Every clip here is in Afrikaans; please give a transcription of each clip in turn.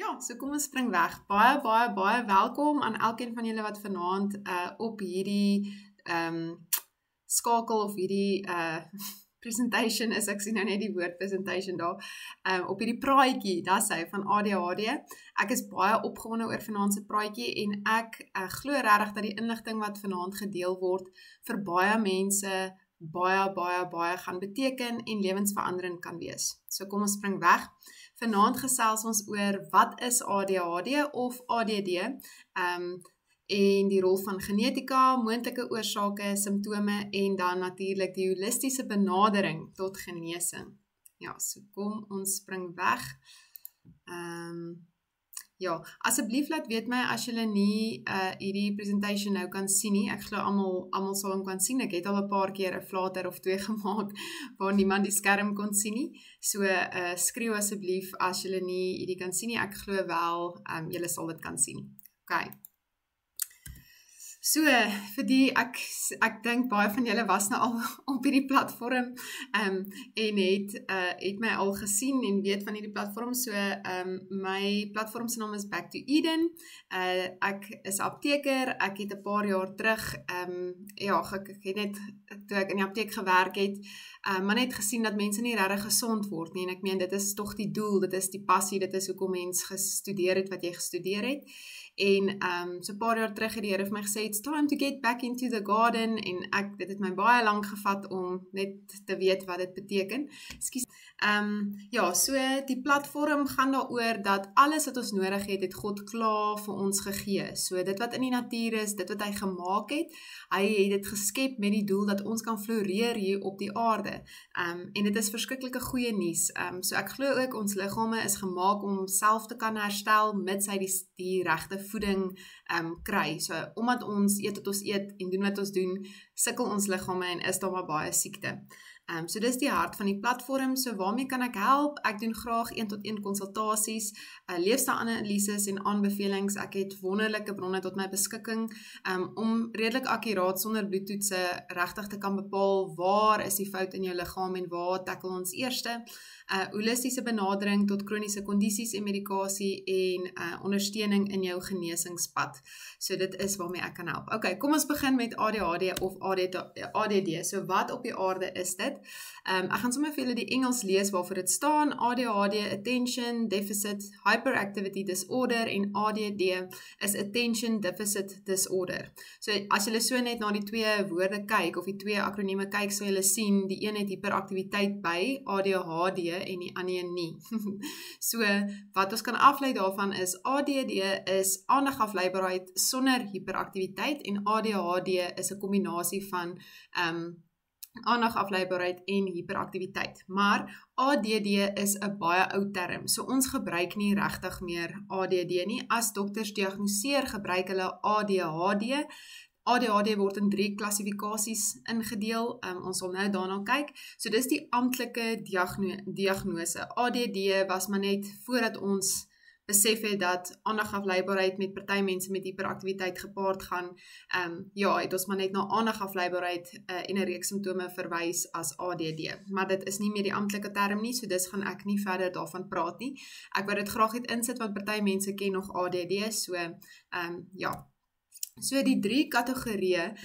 Ja, so kom ons spring weg. Baie welkom aan elkeen van julle wat vanaand op hierdie skakel of hierdie presentation is, ek sien nou net die woord presentation daar, op hierdie praatjie, dat is hy, van ADHD. Ek is baie opgewonde oor vanaand se praatjie en ek glo regtig dat die inligting wat vanaand gedeel word vir baie mense baie gaan beteken en lewensveranderend kan wees. So kom ons spring weg. Vanaand gesels ons oor wat is ADHD of ADD en die rol van genetika, moontlike oorsake, simptome en dan natuurlik die holistiese benadering tot genesing. Ja, so kom ons spring weg. Ja, asseblief laat weet my as julle nie hierdie presentation nou kan sien nie. Ek glo almal sal hom kan sien. Ek het al 'n paar keer 'n flater of 2 gemaak waar niemand die skerm kon sien nie. So skreeu asseblief as julle nie hierdie kan sien nie. Ek glo wel julle sal dit kan sien. Okay. So, vir die, ek dink baie van julle was nou al op hierdie platform en het my al gesien en weet van hierdie platform. So, my platform se naam is Back to Eden. Ek is apteker, ek het 'n paar jaar terug, ek het net, toe ek in die apteek gewerk het, maar net gesien dat mense nie regtig gesond word nie, en ek meen, dit is tog die doel, dit is die passie, dit is hoekom mens gestudeer het wat jy gestudeer het. En so 'n paar jaar terug het die Here vir my gesê, it's time to get back into the garden, en dit het my baie lank gevat om net te weet wat dit beteken. Ekskuus. So die platform gaan daaroor dat alles wat ons nodig het God klaar vir ons gegee. So dit wat in die natuur is, dit wat hy gemaak het, hy het dit geskep met die doel dat ons kan floreer hier op die aarde. En dit is verskriklike goeie nuus. So ek glo ook ons liggame is gemaak om self te kan herstel mits hy die regte voeding kry. So omdat ons eet wat ons eet en doen wat ons doen, sukkel ons liggame en is daar maar baie siekte. So dis die hart van die platform. So waarmee kan ek help? Ek doen graag 1-tot-1 konsultasies, leefstylanalises en aanbevelings. Ek het wonderlike bronne tot my beskikking om redelik akkuraat sonder bloedtoetse regtig te kan bepaal waar is die fout in jou liggaam en waar tackle ons eerste. Holistiese benadering tot kroniese kondisies en medikasie en ondersteuning in jou genesingspad. So dit is waarmee ek kan help. Okay, kom ons begin met ADHD of ADD. So wat op die aarde is dit? Ek gaan sommer vir julle die Engels lees waarvoor dit staan. ADHD, Attention Deficit Hyperactivity Disorder, en ADD is Attention Deficit Disorder. So as julle so net na die 2 woorde kyk of die 2 akronieme kyk, sal julle sien die een het hiperaktiwiteit by ADHD en die ander nie. So wat ons kan aflei daarvan is ADD is aandagafleibaarheid sonder hiperaktiwiteit en ADHD is 'n kombinasie van aandagafleibaarheid en hiperaktiwiteit. Maar ADD is 'n baie ou term. So ons gebruik nie regtig meer ADD nie. As dokters diagnoseer, gebruik hulle ADHD. ADHD word in 3 klassifikasies ingedeel. Ons sal nou daarna kyk. So dis die amptelike diagnose. ADD was maar net voordat ons besef het dat aandagafleibaarheid met party mense met hiperaktiwiteit gepaard gaan. Het ons maar net na aandagafleibaarheid en 'n reeks simptome verwys as ADD. Maar dit is nie meer die amptelike term nie, so dis gaan ek nie verder daarvan praat nie. Ek wou dit graag net insit want party mense ken nog ADD, So die 3 kategorieë,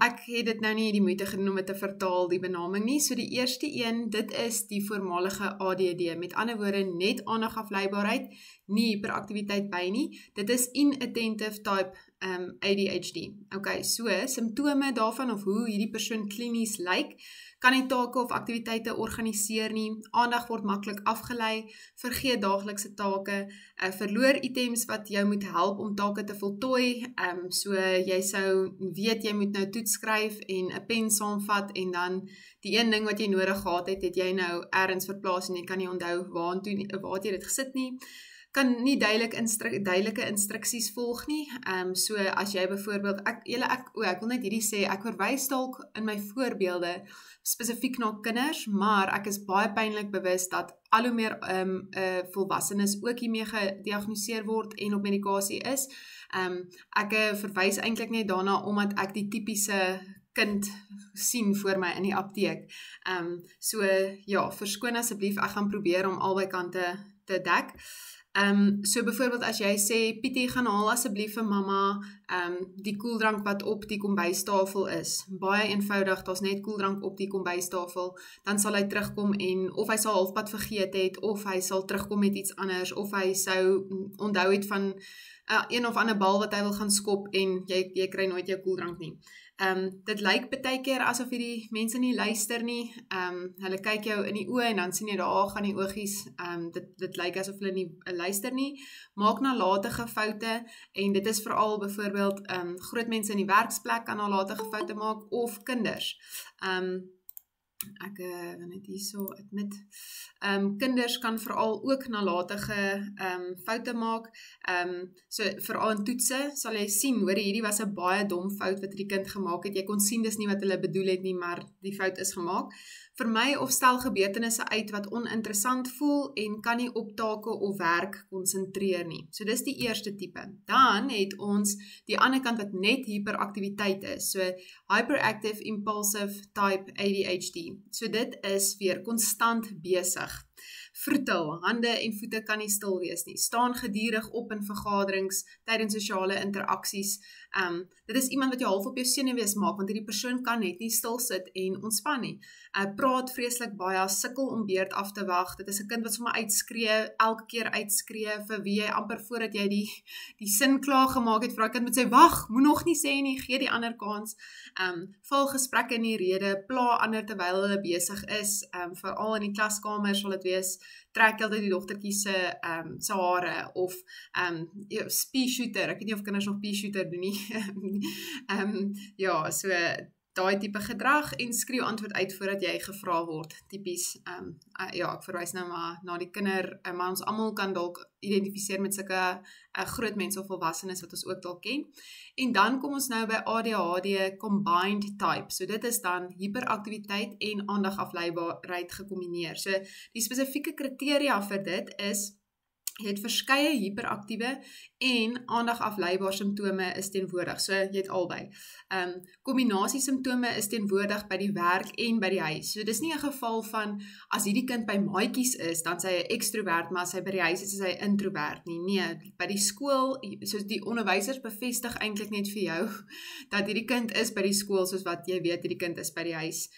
ek het dit nou nie die moeite genoem om te vertaal die benaming nie. So die eerste een, dit is die voormalige ADD. Met ander woorde, net aandagafleibaarheid, nie hiperaktiwiteit by nie. Dit is inattentive type ADHD. Okay, so simptome daarvan of hoe hierdie persoon klinies lyk, kan nie take of aktiwiteite organiseer nie, aandag word maklik afgelei, vergeet daaglikse take, verloor items wat jou moet help om take te voltooi, so jy sou weet jy moet nou toets skryf en 'n pen saamvat en dan die een ding wat jy nodig gehad het jy nou ergens verplaas en jy kan nie onthou waar jy dit gesit nie. Kan nie duidelike instruksies volg nie. So as jy byvoorbeeld, ek wil net hierdie sê, ek verwys dalk in my voorbeelde spesifiek na kinders, maar ek is baie pynlik bewus dat al hoe meer volwassenes ook hiermee gediagnoseer word en op medikasie is. Ek verwys eintlik net daarna omdat ek die tipiese kind sien voor my in die apteek. Verskoon asseblief, ek gaan probeer om albei kante te dek. So byvoorbeeld as jy sê, Pietie, gaan haal asseblief vir mamma die koeldrank wat op die kombuistafel is. Baie eenvoudig, daar's net koeldrank op die kombuistafel, dan sal hy terugkom en of hy sal halfpad vergeet het, of hy sal terugkom met iets anders, of hy sou onthou het van een of ander bal wat hy wil gaan skop en jy kry nooit jou koeldrank nie. Dit lyk baie keer asof hierdie mense nie luister nie. Hulle kyk jou in die oë en dan sien jy daar gaan die oogies. Dit lyk asof hulle nie luister nie. Maak nalatige foute en dit is veral byvoorbeeld groot mense in die werksplek kan nalatige foute maak of kinders. Ek wil net hierso admit. Kinders kan veral ook nalatige foute maak. So veral in toetse sal jy sien, hoor, hierdie was 'n baie dom fout wat die kind gemaak het. Jy kon sien dis nie wat hulle bedoel het nie, maar die fout is gemaak. Vermy of stel gebeurtenisse uit wat oninteressant voel en kan nie op take of werk konsentreer nie. So dis die eerste tipe. Dan het ons die ander kant wat net hiperaktiwiteit is. So hyperactive impulsive type ADHD. So dit is weer konstant besig. Vroetel, hande en voete kan nie stil wees nie. Staan gedurig op in vergaderings, tydens sosiale interaksies. Dit is iemand wat jou half op jou senuwees maak, want hierdie persoon kan net nie stil sit en ontspan nie. Praat vreeslik baie, sukkel om beurt af te wag. Dit is 'n kind wat sommer uitskree, elke keer uitskree, vir wie jy amper voordat jy die sin klaar gemaak het, vir daai kind moet sê, wag, moet nog nie sê nie, gee die ander kans. Val gesprekke in die rede, pla ander terwyl hulle besig is, veral in die klaskamer sal dit wees, trek altyd die dogtertjie se hare, of pea shooter, ek weet nie of kinders nog pea shooter doen nie, ja, so daai tipe gedrag en skreeu antwoord uit voordat jy gevra word, tipies, ja, ek verwys nou maar na die kinder, maar ons almal kan dalk identifiseer met sulke groot mense of volwassenes wat ons ook dalk ken. En dan kom ons nou by ADHD combined type. So dit is dan hiperaktiwiteit en aandagafleibaarheid gekombineer. So die spesifieke kriteria vir dit is, jy het verskeie hiperaktiewe en aandagafleibaar simptome is teenwoordig. So jy het albei. Kombinasie simptome is teenwoordig by die werk en by die huis. So dis nie 'n geval van as hierdie kind by maatjies is, dan sy 'n ekstrovert, maar as hy by die huis is hy introvert nie. Nee, by die skool, soos die onderwysers bevestig eintlik net vir jou dat hierdie kind is by die skool soos wat jy weet hierdie kind is by die huis.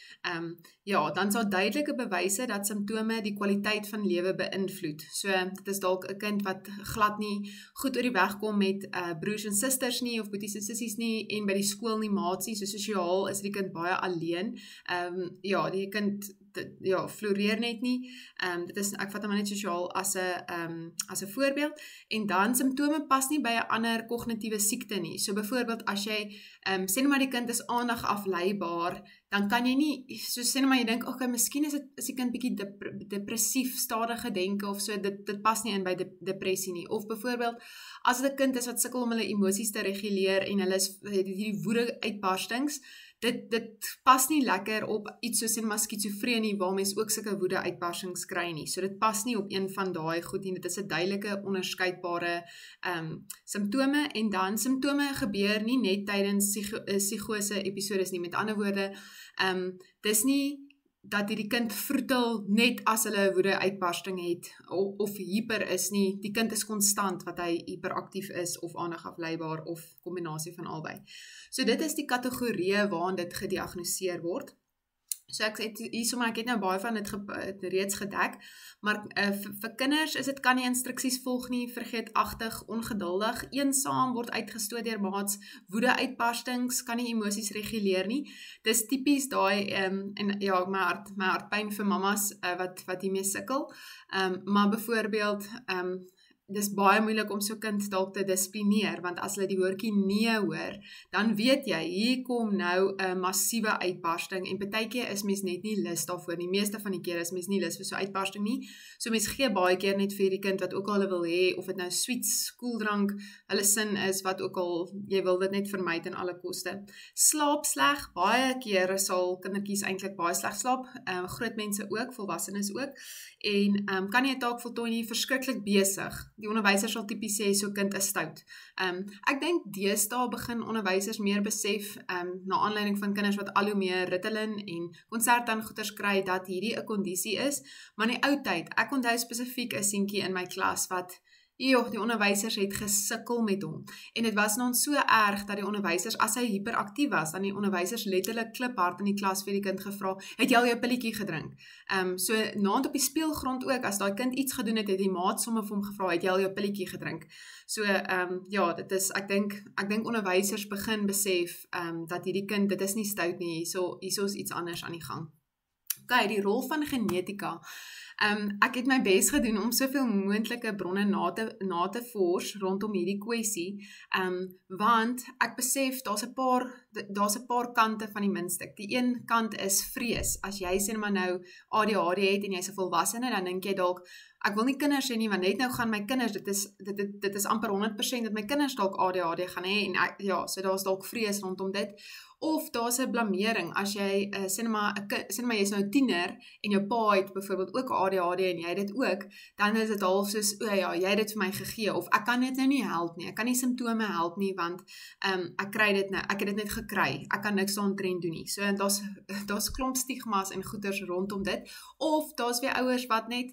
Ja, dan sal duidelike bewyse dat simptome die kwaliteit van lewe beïnvloed. So dit is dalk 'n kind wat glad nie goed oor die weg kom met broers en susters nie, of boeties en sissies nie, en by die skool nie maatsie, so sosiaal is die kind baie alleen. Ja, die kind floreer net nie. Dit is, ek vat hom net sosiaal as 'n voorbeeld. En dan simptome pas nie by 'n ander kognitiewe siekte nie. So byvoorbeeld as jy sê net maar die kind is aandagafleibaar, dan kan jy nie, so sê net maar jy dink, okay, miskien is die kind bietjie depressief, stadige denke of so, dit pas nie in by depressie nie. Of byvoorbeeld, as dit 'n kind is wat sukkel om hulle emosies te reguleer en hulle het hierdie woede uitbarstings, dit pas nie lekker op iets soos en maar skizofrenie, waar mens ook sulke woede uitbarstings kry nie. So dit pas nie op een van daai goed nie. Dit is 'n duidelike onderskeidbare simptome, en dan simptome gebeur nie net tydens psigose episodes nie. Met ander woorde, dis nie dat die kind vroetel net as hulle woede uitbarsting het, of hyper is nie. Die kind is konstant wat hy hiperaktief is, of aandagafleibaar, of kombinasie van albei. So dit is die kategorieë waarin dit gediagnoseer word. So ek het nou baie van dit reeds gedek, maar vir kinders is dit kan nie instruksies volg nie, vergeetagtig, ongeduldig, eensaam, word uitgestoot deur maats, woede uitbarstings, kan nie emosies reguleer nie. Dis tipies daai, en ja, my hartpyn vir mamas wat hiermee sukkel, maar byvoorbeeld, dis baie moeilik om so kind dalk te dissiplineer, want as hulle die woordjie nee hoor, dan weet jy, hier kom nou 'n massiewe uitbarsting, en partykeer is mens net nie lus daarvoor nie. Meeste van die keer is mens nie lus vir so uitbarsting nie, so mens gee baie keer net vir die kind wat ook al hulle wil hê, of dit nou sweets, koeldrank, hulle sin is, wat ook al, jy wil dit net vermy ten alle koste. Slaap sleg, baie kere sal kindertjies eintlik baie sleg slaap, groot mense ook, volwassenes ook, en kan nie 'n taak voltooi nie, verskriklik besig. Die onderwyser sal tipies sê, so kind is stout. Ek dink deesdae begin onderwysers meer besef, na aanleiding van kinders wat al hoe meer Ritalin en konsertan goeters kry, dat hierdie 'n kondisie is, maar in die ou tyd, ek onthou spesifiek 'n seentjie in my klas wat, Joh, die onderwysers het gesukkel met hom. En dit was nou so erg dat die onderwysers, as hy hyperaktief was, dan die onderwysers letterlik kliphard in die klas vir die kind gevra, het jy al jou pilletjie gedrink? So naand op die speelgrond ook, as daai kind iets gedoen het, het die maat sommer vir hom gevra, het jy al jou pilletjie gedrink? So ja, dit is, ek dink onderwysers begin besef dat hierdie kind, dit is nie stout nie, hierso is iets anders aan die gang. Okay, die rol van genetika. Ek het my bes gedoen om soveel moontlike bronne na te vors rondom hierdie kwessie, want ek besef daar's 'n paar kante van die muntstuk. Die een kant is vrees. As jy sê maar nou ADHD het en jy's 'n volwassene, dan dink jy dalk, ek wil nie kinders hê nie, want net nou gaan my kinders, dit is amper 100% dat my kinders dalk ADHD gaan hê, en ja, so daar's dalk vrees rondom dit. Of daar's 'n blamering, as jy, sê maar jy's nou 'n tiener, en jou pa het byvoorbeeld ook ADHD, en jy dit ook, dan is dit half soos, o ja, jy het dit vir my gegee, of ek kan dit nou nie help nie, ek kan nie simptome help nie, want ek kry dit nou, ek het dit net gekry, ek kan niks daaromtrent doen nie. So, en daar's klomp stigmas en goeters rondom dit, of daar's weer ouers wat net,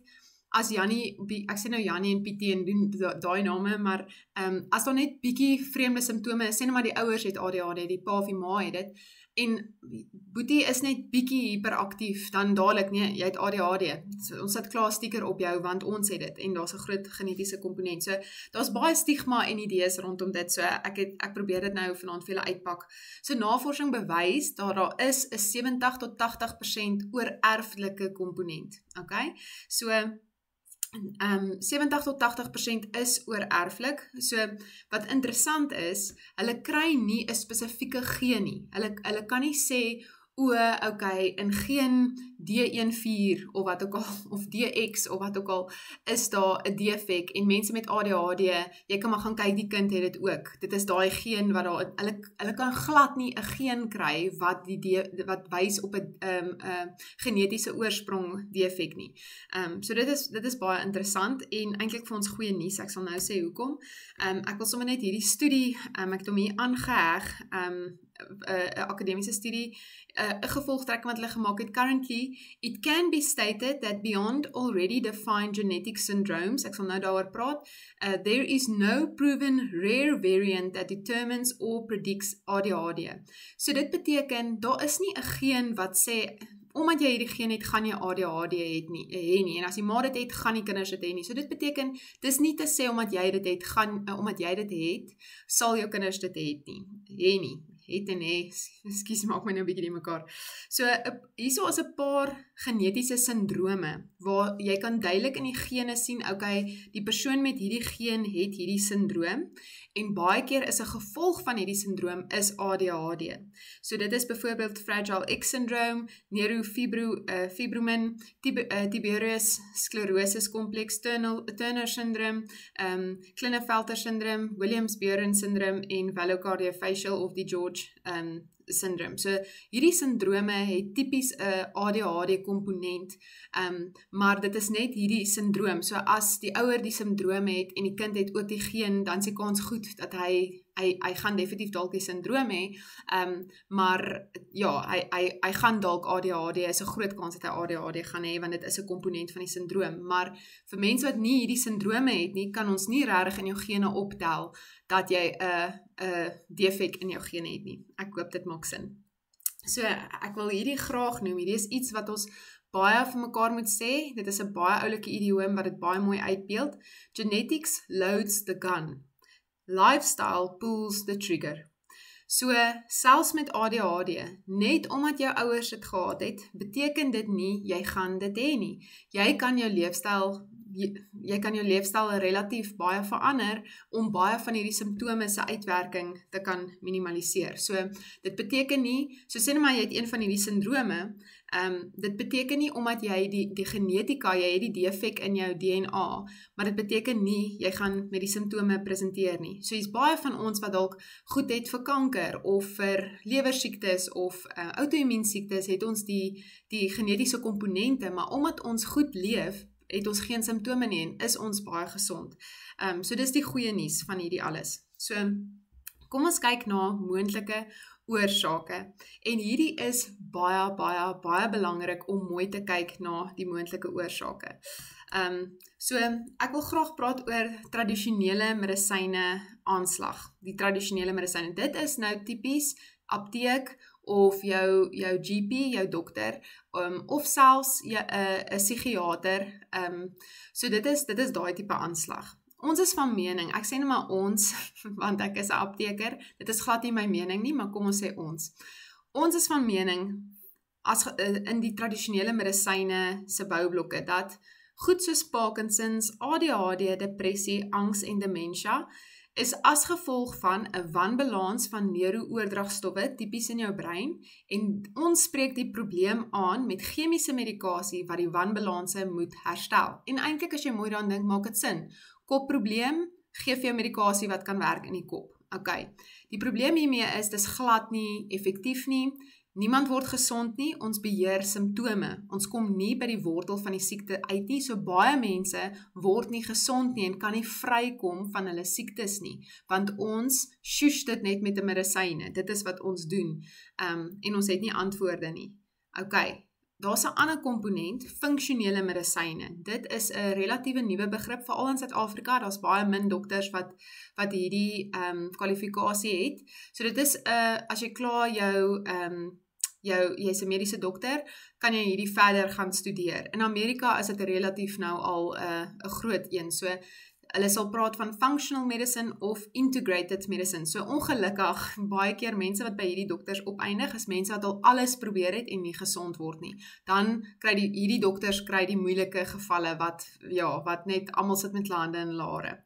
as Jannie, ek sê nou Jannie en Pietie en doen daai name, maar as daar net bietjie vreemde simptome is, sê nou maar die ouers het ADHD, die pa of die ma het dit, en Boetie is net bietjie hyperaktief, dan dadelik, nee, jy het ADHD. So, ons sit klaar sticker op jou, want ons het dit, en daar's 'n groot genetiese komponent. So, daar's baie stigma en idees rondom dit, so ek probeer dit nou vanaand vir julle uitpak. So, navorsing bewys dat daar is 'n 70 tot 80% oorerflike komponent, okay? So, 70 tot 80% is oorerflik. So wat interessant is, hulle kry nie 'n spesifieke geen nie. Hulle kan nie sê, okay, in geen D14 of wat ook al, of DX of wat ook al, is daar 'n defek, en mense met ADHD, jy kan maar gaan kyk, die kind het dit ook. Dit is daai geen wat daar, hulle kan glad nie 'n geen kry wat wys op 'n genetiese oorsprong defek nie. So dit is baie interessant, en eintlik vir ons goeie nuus, ek sal nou sê hoekom. Ek wil sommer net hierdie studie, ek het hom hier aangeheg, 'n akademiese studie, 'n gevolgtrekking wat hulle gemaak het. Currently, it can be stated that beyond already defined genetic syndromes, ek sal nou daaroor praat, there is no proven rare variant that determines or predicts ADHD. So dit beteken, daar is nie 'n geen wat sê, omdat jy hierdie geen het, gaan jy ADHD hê nie, en as die ma dit het, gaan die kinders dit hê nie. So dit beteken, dis nie te sê, omdat jy dit het, sal jou kinders dit hê nie. Het en hê, ekskuus, maak my nou 'n bietjie die mekaar. So, hierso is 'n paar genetiese sindrome, waar jy kan duidelik in die gene sien, okay, die persoon met hierdie geen het hierdie sindroom, en baie keer is 'n gevolg van hierdie sindroom is ADHD. So dit is byvoorbeeld Fragile X syndroom, neurofibromin, Tiberius sclerosis complex, Turner syndroom, Klinefelter syndroom, Williams-Bjorn syndroom en Valocardiofacial of die George syndroom. So hierdie syndrome het tipies 'n ADHD komponent, maar dit is net hierdie syndroom. So as die ouer die syndroom het en die kind het ook die geen, dan is die kans goed dat hy gaan definitief dalk die syndroom hê, maar ja, hy gaan dalk ADHD, is 'n groot kans dat hy ADHD gaan hê, want dit is 'n komponent van die syndroom. Maar vir mense wat nie hierdie syndrome het nie, kan ons nie regtig in jou gene optel dat jy 'n defek in jou gene het nie. Ek hoop dit maak sin. So, ek wil hierdie graag noem, hierdie is iets wat ons baie vir mekaar moet sê, dit is 'n baie oulike idioom wat dit baie mooi uitbeeld. Genetics loads the gun. Lifestyle pulls the trigger. So, selfs met ADHD, net omdat jou ouers dit gehad het, beteken dit nie, jy gaan dit hê nie. Jy kan jou leefstyl relatief baie verander, om baie van hierdie simptome se uitwerking te kan minimaliseer. So, dit beteken nie, so sê net maar jy het een van hierdie syndrome, dit beteken nie omdat jy die genetika, jy het die defek in jou DNA, maar dit beteken nie, jy gaan met die simptome presenteer nie. So, hier's baie van ons wat dalk goed het vir kanker, of vir lewersiektes, of auto-immuunsiektes, het ons die genetiese komponente, maar omdat ons goed leef, het ons geen simptome nie, en is ons baie gesond. So dis die goeie nuus van hierdie alles. So, kom ons kyk na moontlike oorsake. En hierdie is baie, baie, baie belangrik om mooi te kyk na die moontlike oorsake. So ek wil graag praat oor tradisionele medisyne aanslag. Die tradisionele medisyne. Dit is nou tipies apteek of jou GP, jou dokter, of selfs 'n psigiater. So dit is daai tipe aanslag. Ons is van mening, ek sê nou maar ons, want ek is 'n apteker, dit is glad nie my mening nie, maar kom ons sê ons. Ons is van mening, in die tradisionele medisyne se boublokke, dat goed soos Parkinsons, ADHD, depressie, angs en dementia, is as gevolg van 'n wanbalans van neurooordragstowwe, tipies in jou brein, en ons spreek die probleem aan met chemiese medikasie wat die wanbalanse moet herstel. En eintlik as jy mooi daaraan dink, maak dit sin. Kopprobleem, gee vir jou medikasie wat kan werk in die kop. Okay. Die probleem hiermee is, dis glad nie effektief nie. Niemand word gesond nie, ons beheer simptome. Ons kom nie by die wortel van die siekte uit nie, so baie mense word nie gesond nie en kan nie vrykom van hulle siektes nie, want ons sjoes dit net met 'n medisyne. Dit is wat ons doen, en ons het nie antwoorde nie. Okay. Daar's 'n ander komponent, funksionele medisyne. Dit is 'n relatiewe nuwe begrip, veral in Suid-Afrika. Daar's baie min dokters wat hierdie kwalifikasie het. So dit is as jy klaar jy's 'n mediese dokter, kan jy hierdie verder gaan studeer. In Amerika is dit relatief nou al 'n groot een. So hulle sal praat van functional medicine of integrated medicine. So ongelukkig, baie keer mense wat by hierdie dokters opeindig, is mense wat al alles probeer het en nie gesond word nie. Dan kry hierdie dokters die moeilike gevalle wat net almal sit met hulle hande in lare.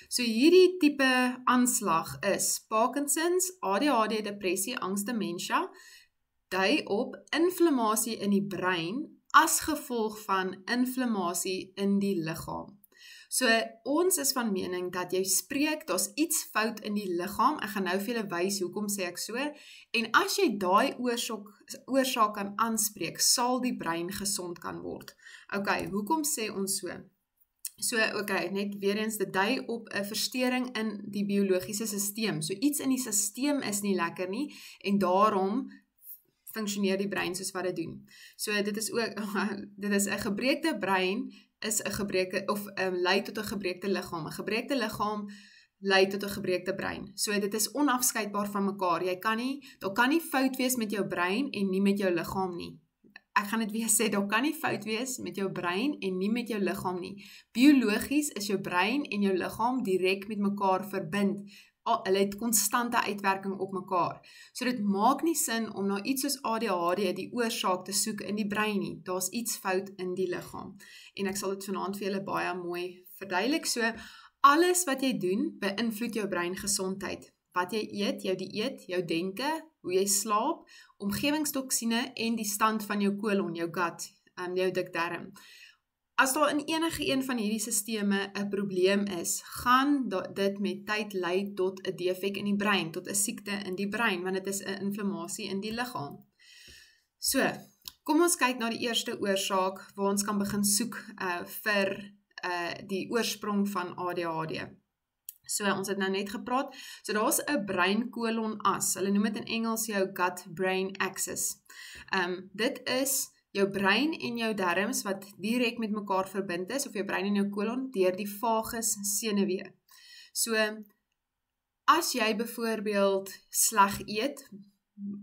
So hierdie tipe aanslag is Parkinsons, ADHD, depressie, angs, dementia, dui op inflammasie in die brein as gevolg van inflammasie in die liggaam. So ons is van mening dat jy spreek, daar's iets fout in die liggaam. Ek gaan nou vir julle wys hoekom sê ek so. En as jy daai oorsaak kan aanspreek, sal die brein gesond kan word. Okay, hoekom sê ons so? So, okay, net weer eens, dit dui op 'n verstoring in die biologiese stelsel. So iets in die stelsel is nie lekker nie en daarom funksioneer die brein soos wat dit doen. So dit is ook dit is 'n gebreekte brein is 'n gebreekte of lei tot 'n gebreekte liggaam. 'n Gebreekte liggaam lei tot 'n gebreekte brein. So dit is onafskeidbaar van mekaar. Daar kan nie fout wees met jou brein en nie met jou liggaam nie. Ek gaan dit weer sê, daar kan nie fout wees met jou brein en nie met jou liggaam nie. Biologies is jou brein en jou liggaam direk met mekaar verbind. Hulle het konstante uitwerking op mekaar. So dit maak nie sin om na iets soos ADHD die oorsaak te soek in die brein nie. Daar's iets fout in die liggaam. En ek sal dit vanaand vir julle baie mooi verduidelik. So alles wat jy doen, beïnvloed jou breingesondheid. Wat jy eet, jou dieet, jou denke, hoe jy slaap, omgewingstoksine en die stand van jou kolon, jou gut, jou dikdarm. As daar in enige een van hierdie sisteme 'n probleem is, gaan dit met tyd lei tot 'n defek in die brein, tot 'n siekte in die brein, want dit is 'n inflammasie in die liggaam. So, kom ons kyk na die eerste oorsaak waar ons kan begin soek vir die oorsprong van ADHD. So, ons het nou net gepraat. So, daar's 'n brein-kolon as. Hulle noem dit in Engels jou gut-brain axis. Dit is jou brein en jou darmes wat direk met mekaar verbind is, of jou brein en jou kolon, deur die vagus senuwee. So, as jy byvoorbeeld sleg eet,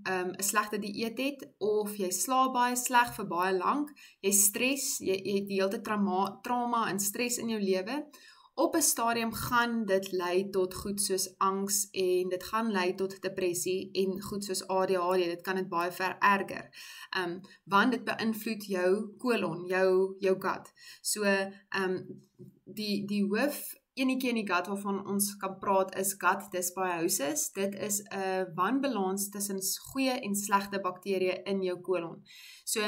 'n slegte dieet het, of jy slaap baie sleg vir baie lank, jy stres, jy het die hele tyd trauma en stres in jou lewe, op 'n stadium gaan dit lei tot goed soos angs en dit gaan lei tot depressie en goed soos ADHD, dit kan dit baie vererger. Want dit beïnvloed jou kolon, jou gut. So, die hoof enetjie in die gut waarvan ons kan praat is gut dysbiosis. Dit is 'n wanbalans tussen goeie en slegte bakterieë in jou kolon. So,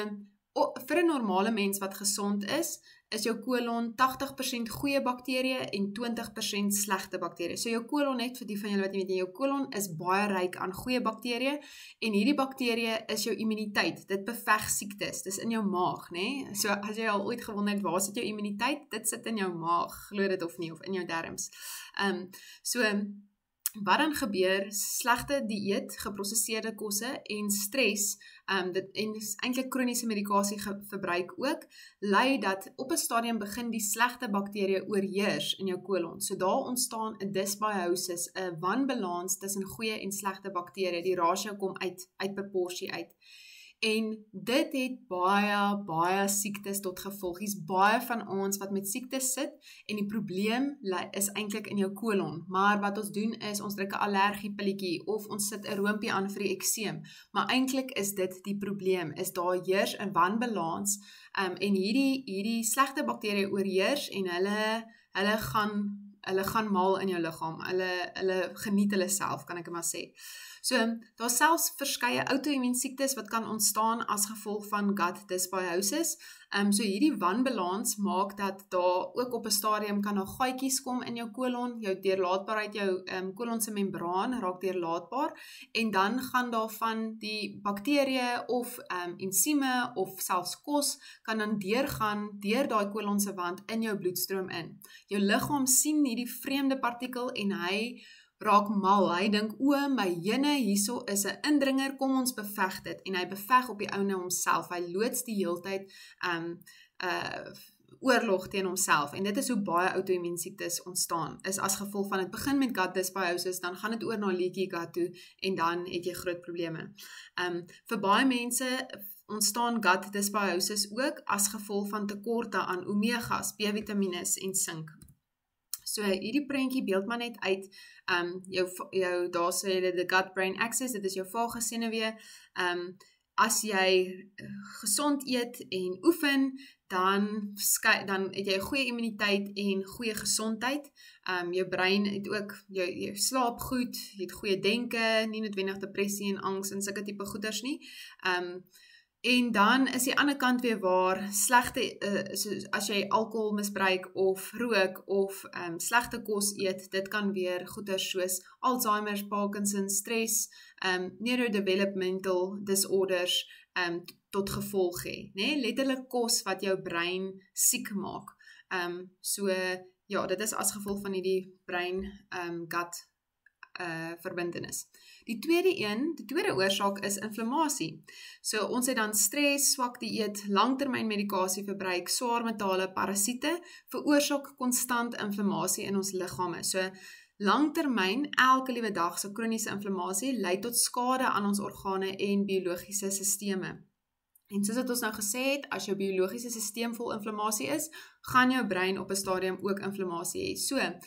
vir 'n normale mens wat gesond is jou kolon 80% goeie bakterieë en 20% slegte bakterieë. So jou kolon, net vir die van julle wat nie weet nie, jou kolon is baie ryk aan goeie bakterieë en hierdie bakterieë is jou immuniteit. Dit beveg siektes. Dis in jou maag, né? So as jy al ooit gewonder het waar sit jou immuniteit, dit sit in jou maag, glo dit of nie, of in jou darmes. So Wat dan gebeur, slegte dieet, geprosesseerde kosse en stres, en dis eintlik kroniese medikasie verbruik ook, lei dat op 'n stadium begin die slegte bakterieë oorheers in jou kolon. So daar ontstaan 'n dysbiosis, 'n wanbalans tussen goeie en slegte bakterieë. Die rasio kom uit proporsie uit. En dit het baie siektes tot gevolg. Hier's baie van ons wat met siektes sit en die probleem is eintlik in jou kolon. Maar wat ons doen is ons druk 'n allergiepilletjie of ons sit 'n roompie aan vir die ekseem. Maar eintlik is dit die probleem, is daar heers 'n wanbalans en hierdie slegte bakterieë oorheers en hulle gaan mal in jou liggaam. Hulle geniet hulle self, kan ek maar sê. So, daar selfs verskeie outo-immuun siektes wat kan ontstaan as gevolg van gut dysbiosis. So hierdie wanbalans maak dat daar ook op 'n stadium kan daar gaatjies kom in jou kolon, jou deurlaatbaarheid, jou kolon se membraan raak deurlaatbaar en dan gaan daar van die bakterieë of ensieme of selfs kos kan dan deurgaan deur daai kolon se wand in jou bloedstroom in. Jou liggaam sien hierdie vreemde partikel en hy raak mal, hy dink, o my jene, hierso is 'n indringer, kom ons beveg dit, en hy beveg op die ouene homself, hy loods die heeltyd oorlog teen homself, en dit is hoe baie outo-immuun siektes ontstaan, is as gevolg van het begin met gut dysbiosis, dan gaan dit oor na leaky gut toe, en dan het jy groot probleme. Vir baie mense ontstaan gut dysbiosis ook as gevolg van tekorte aan omegas, B-vitamines en sink. So hierdie prentjie beeld maar net uit jou daar sê hulle the gut-brain axis, dit is jou vagus-senuwee. As jy gesond eet en oefen, dan het jy goeie immuniteit en goeie gesondheid. Jou brein het ook, jy slaap goed, jy het goeie denke, nie noodwendig depressie en angs en sulke tipe goeders nie. En dan is die ander kant weer waar slegte, as jy alkohol misbruik of rook of slegte kos eet, dit kan weer goeders soos Alzheimer's, Parkinson's, stress, neurodevelopmental disorders tot gevolg hê, né? Letterlik kos wat jou brein siek maak. So ja, dit is as gevolg van hierdie brein-gut verbintenis. Die tweede oorsaak is inflammasie. So ons het dan stres, swak dieet, langtermyn medikasie verbruik, swaar metale, parasiete, veroorsaak konstant inflammasie in ons liggame. So langtermyn, elke liewe dag, so kroniese inflammasie lei tot skade aan ons organe en biologiese sisteme. En soos wat ons nou gesê het, as jou biologiese sisteem vol inflammasie is, gaan jou brein op 'n stadium ook inflammasie hê. So,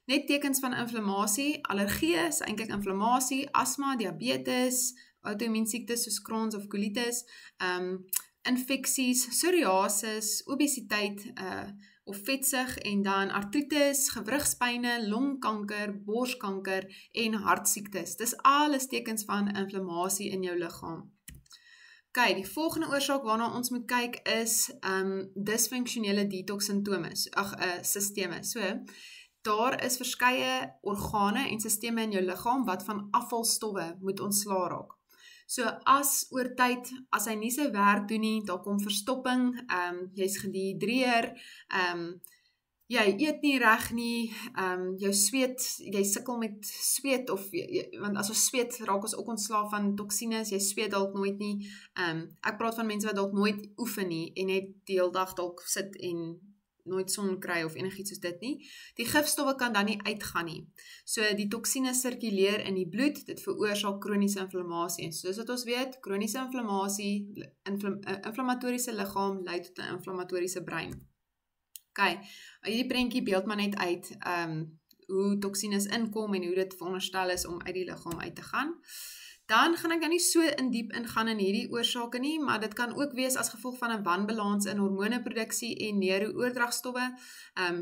net tekens van inflammasie, allergie is eintlik inflammasie, asma, diabetes, outo-immuun siektes soos Crohn's of colitis, infeksies, psoriasis, obesiteit of vetsig en dan artritis, gewrigspyne, longkanker, borskanker en hartsiektes. Dis alles tekens van inflammasie in jou liggaam. Okay, die volgende oorsaak waarna ons moet kyk is dysfunksionele detox sisteme. So, daar is verskeie organe en sisteme in jou liggaam wat van afvalstowwe moet ontslaa raak. So as oor tyd, as hy nie sy werk doen nie, daar kom verstopping, jy's gedehidreer, jy eet nie reg nie, jou sweet, jy sukkel met sweet, want as ons sweet, raak ons ook ontslaaf van toksines, jy sweet dalk nooit nie, ek praat van mense wat dalk nooit oefen nie, en net die hele dag dalk sit en nooit son kry of enigiets soos dit nie. Die gifstowwe kan dan nie uitgaan nie. So die toksine sirkuleer in die bloed, dit veroorsaak kroniese inflammasie. En soos wat ons weet, kroniese inflammasie, inflammatoriese liggaam lei tot 'n inflammatoriese brein. Okay, hierdie prentjie beeld maar net uit hoe toksines inkom en hoe dit veronderstel is om uit die liggaam uit te gaan. Dan gaan ek nou nie so in diep ingaan in hierdie oorsake nie, maar dit kan ook wees as gevolg van 'n wanbalans in hormoneproduksie en neurooordragstowwe.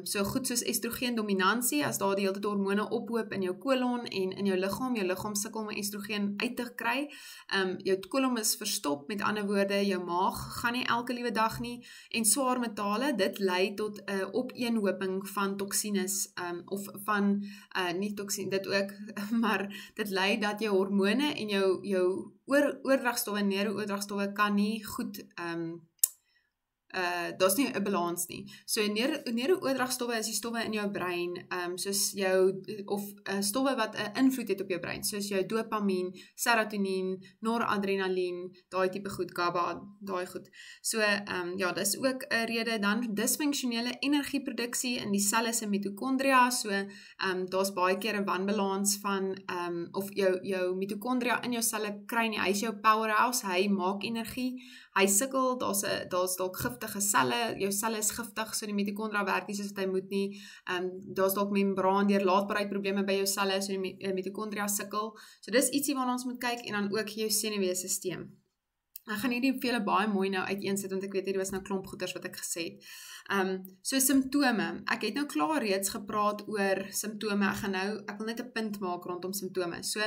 So goed soos estrogen dominansie, as daar die hele tyd hormone ophoop in jou kolon en in jou liggaam sukkel om estrogen uit te kry. Jou kolon is verstop, met ander woorde, jou maag gaan nie elke liewe dag nie, en swaar metale, dit lei tot 'n opeenhoping van toksines, of van, nie toksine, dit ook, maar dit lei dat jou hormone en jou, jou oordragstowwe, neurooordragstowwe kan nie goed daar's nie 'n balans nie. So neuroordragstowwe is die stowwe in jou brein, soos stowwe wat 'n invloed het op jou brein, soos jou dopamien, serotonien, noradrenalien, daai tipe goed, GABA, daai goed. So ja, dis ook 'n rede. Dan disfunksionele energieproduksie in die selle se mitokondria. So daar's baie keer 'n wanbalans van of jou mitokondria in jou selle kry nie, hy is jou powerhouse, hy maak energie. Hy sukkel, daar's dalk giftige selle, jou selle is giftig, so die mitokondria werk nie soos wat hy moet nie. Daar's dalk membraandeurlaatbaarheid probleme by jou selle, so die mitokondria sukkel. So dis ietsie waarna ons moet kyk, en dan ook jou senuweestelsel. Ek gaan hierdie vir julle baie mooi nou uiteensit, want ek weet hierdie was nou klomp goeters wat ek gesê het. So simptome, ek het nou klaar reeds gepraat oor simptome, ek wil net 'n punt maak rondom simptome. So,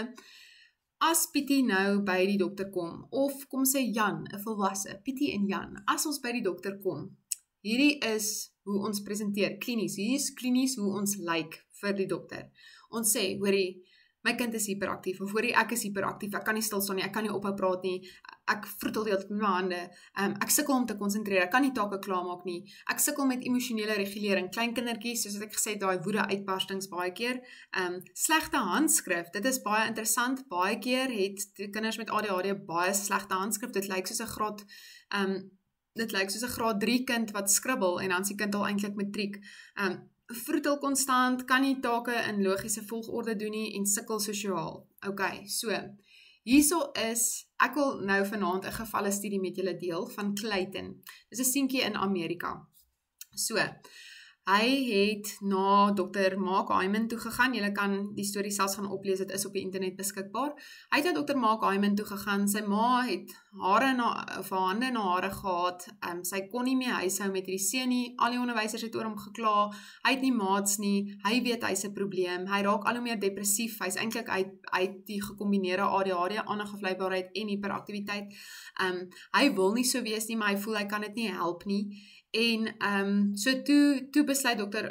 as Pietie nou by die dokter kom, of kom sê Jan, 'n volwasse, Pietie en Jan, as ons by die dokter kom, hierdie is hoe ons presenteer, klinies, hier is klinies hoe ons lyk vir die dokter. Ons sê, hoorie, my kind is hyperaktief, of hoorie, ek is hyperaktief, ek kan nie stil staan nie, ek kan nie ophou praat nie, ek vroetel die hele tyd met my hande, ek sukkel om te konsentreer, ek kan nie take klaarmaak nie, ek sukkel met emosionele regulering, klein kindertjies, soos ek gesê het, daai woede uitbarstings baie keer, slegte handskrif, dit is baie interessant, baie keer het die kinders met ADHD baie slegte handskrif, dit lyk soos 'n graad 3 kind wat skribbel, en dan is die kind al eintlik matriek, vroetel konstant, kan nie take in logiese volgorde doen nie, en sukkel sosiaal. Ok, so, hierso is, ek wil nou vanaand 'n gevalle studie met julle deel, van Clayton. Dis 'n seentjie in Amerika. So, hy het na Dr. Mark Hyman toe gegaan, julle kan die storie selfs gaan oplees, dit is op die internet beskikbaar. Hy het na Dr. Mark Hyman toe gegaan, sy ma het hande na hare gehad, sy kon nie meer huishou met hierdie seun nie, al die onderwysers het oor hom gekla, hy het nie maats nie, hy weet hy's 'n probleem, hy raak al hoe meer depressief, hy's eintlik uit die gekombineerde ADHD, aangevleibaarheid en hiperaktiwiteit, hy wil nie so wees nie, maar hy voel hy kan dit nie help nie, en so toe besluit dokter,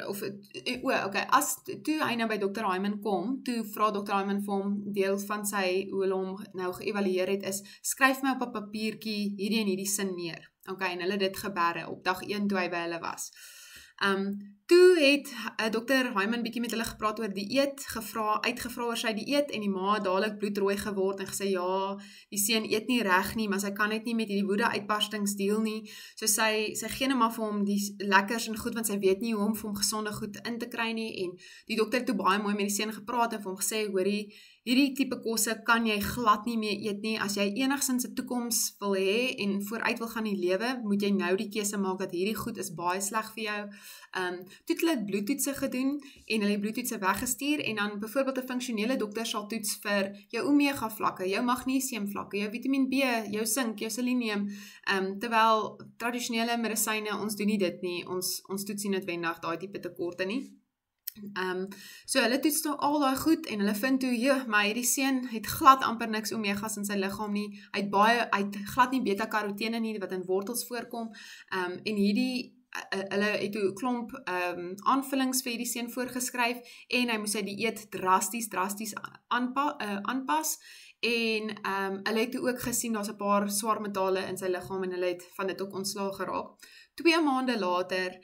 toe hy nou by Dr. Hyman kom, toe vra Dr. Hyman vir hom, deel van sy, hoe hulle hom nou geëvalueer het, is, skryf my op 'n papiertjie hierdie en hierdie sin neer, en hulle dit geberre, op dag 1 toe hy by hulle was. Toe het Dr. Hyman bietjie met hulle gepraat oor dieet, uitgevra oor sy dieet, en die ma het dadelik bloedrooi geword en gesê, ja, die seun eet nie reg nie, maar sy kan net nie met die woede uitbarstings deel nie, so sy gee net maar vir hom die lekkers en goed, want sy weet nie hoe om vir hom gesonde goed in te kry nie, en die dokter het toe baie mooi met die seun gepraat en vir hom gesê, hoorie, hierdie tipe kosse kan jy glad nie meer eet nie, as jy enigsins 'n toekoms wil hê en vooruit wil gaan in die lewe, moet jy nou die keuse maak dat hierdie goed is baie sleg vir jou. Toe het hulle bloedtoetse gedoen en hulle bloedtoetse weggestuur, en dan byvoorbeeld 'n funksionele dokter sal toets vir jou omega vlakke, jou magnesium vlakke, jou Vitamiin B, jou sink, jou selenium, terwyl tradisionele medisyne, ons doen nie dit nie, ons toets nie noodwendig daai tipe tekorte nie. So hulle toets nou al daai goed, en hulle vind toe, maar hierdie seun het glad amper niks omegas in sy liggaam nie, hy het glad nie beta-karotene nie, wat in wortels voorkom, en hulle het toe klomp aanvullings vir hierdie seun voorgeskryf, en hy moes sy dieet drasties aanpas, en hulle het toe ook gesien, daar's 'n paar swaar metale in sy liggaam, en hulle het van dit ook ontslae geraak. 2 maande later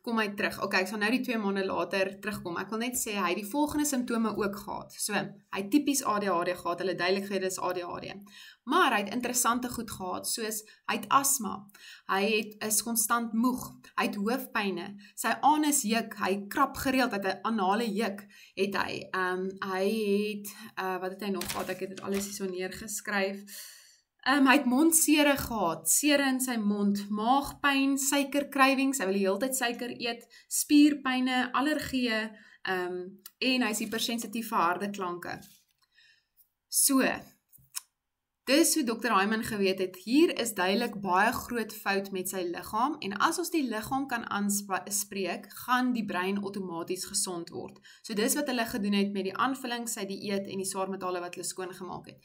kom hy terug. Ek sal nou die 2 maande later terugkom. Ek wil net sê, hy het die volgende simptome ook gehad. So, hy het typies ADHD gehad, hulle duidelik gesê, dit is ADHD. Maar hy het interessante goed gehad, soos, hy het asma, hy is konstant moeg, hy het hoofpyne, sy anus juk, hy krap gereeld, hy het 'n anale juk, het hy. Hy het, wat het hy nog gehad, ek het dit alles hier so neergeskryf, hy het mondsere gehad, sere in sy mond, maagpyn, suikerkrywings, hy wil die hele tyd suiker eet, spierpyne, allergieë, en hy is hypersensitief vir harde klanke. So, dis hoe Dr. Hyman geweet het, hier is duidelik baie groot fout met sy liggaam, en as ons die liggaam kan aanspreek, gaan die brein outomaties gesond word. So dis wat hulle gedoen het met die aanvulling, sy dieet en die swaarmetale wat hulle skoongemaak het.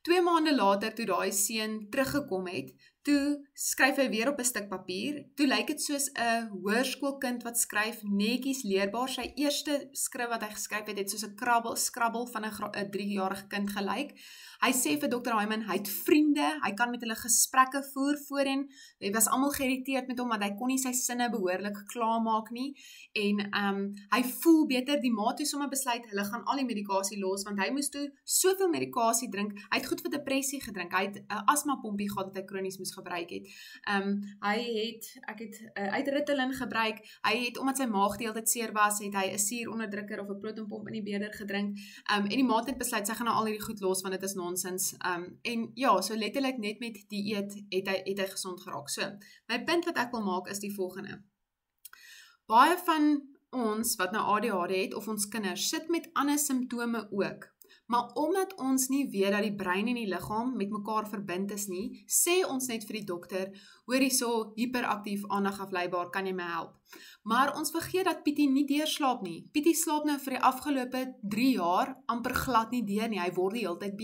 2 maande later, toe daai seun teruggekom het, Toe skryf hy weer op 'n stuk papier. Toe lyk dit soos 'n hoërskoolkind wat skryf, netjies leerbaar. Sy eerste skrif wat hy geskryf het soos 'n skrabbel van 'n 3-jarige kind gelyk. Hy sê vir Dr. Hyman, hy het vriende, hy kan met hulle gesprekke voer voorheen. Hy was almal geïrriteerd met hom want hy kon nie sy sinne behoorlik klaarmaak nie. En hy voel beter. Die ma toe sommer besluit hulle gaan al die medikasie los want hy moes toe soveel medikasie drink. Hy het goed vir depressie gedrink. Hy het 'n asmapompie gehad wat hy kronies moes gebruik het. Ek het Ritalin gebruik. Hy het omdat sy maag die hele tyd seer was, het hy 'n suuronderdrukker of 'n protonpomp in die beder gedrink. En die ma het besluit sy gaan nou al hierdie goed los want dit is nonsens. En ja, so letterlik net met die eet het hy gesond geraak. So, my punt wat ek wil maak is die volgende. Baie van ons wat nou ADHD het of ons kinders sit met ander simptome ook. Maar omdat ons nie weet dat die brein en die liggaam met mekaar verbind is nie, sê ons net vir die dokter, hoor hierso, hiperaktief, aandagafleibaar, kan jy my help? Maar ons vergeet dat Pietie nie deurslaap nie. Pietie slaap nou vir die afgelope 3 jaar amper glad nie deur nie. Hy word die hele tyd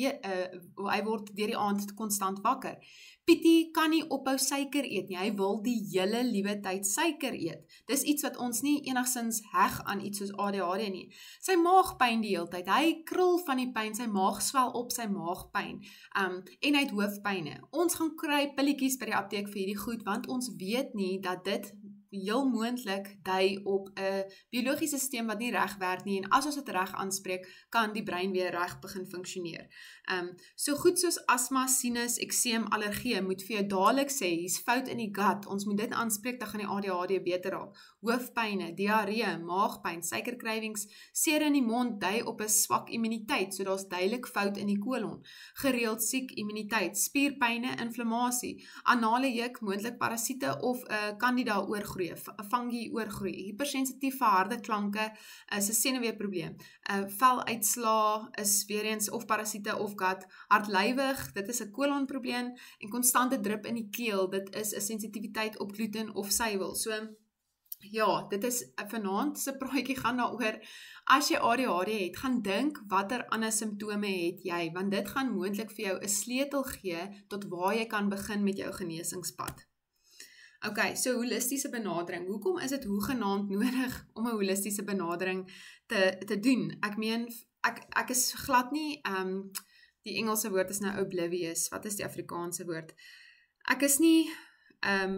hy word deur die aand konstant wakker. Pietie kan nie ophou suiker eet nie. Hy wil die hele liewe tyd suiker eet. Dis iets wat ons nie enigstens heg aan iets soos ADHD nie. Sy maagpyn die hele tyd. Hy krul van die pyn, sy maag swel op, sy maagpyn. En hy het hoofpyne. Ons gaan kry pilletjies by die apteek vir hierdie goed, want ons weet nie dat dit heel moontlik dui op 'n biologiese stelsel wat nie reg werk nie, en as ons dit reg aanspreek, kan die brein weer reg begin funksioneer. So goed soos asma, sinus, ekseem, allergie, moet vir jou dadelik sê, hier's fout in die gut, ons moet dit aanspreek, dan gaan die ADHD beter raak. Hoofpyne, diarree, maagpyn, suikerkrywings, seer in die mond dui op 'n swak immuniteit, so daar's duidelik fout in die kolon. Gereeld siek immuniteit, spierpyne, inflammasie, anale juk, moontlik parasiete of 'n candida oorgroei, 'n fungi oorgroei, hypersensitief vir harde klanke, is 'n senuweeprobleem. Veluitslaa is weer eens of parasiete of gut, hartlywig, dit is 'n kolonprobleem, en konstante drup in die keel, dit is 'n sensitiwiteit op gluten of suiwel. So ja, dit is vanaand se praatjie gaan daaroor. As jy ADHD het, gaan dink watter ander simptome het jy, want dit gaan moontlik vir jou 'n sleutel gee tot waar jy kan begin met jou genesingspad. Okay, so holistiese benadering. Hoekom is dit hoegenaamd nodig om 'n holistiese benadering te doen? Ek meen, ek is glad nie, die Engelse woord is nou oblivious. Wat is die Afrikaanse woord? Ek is nie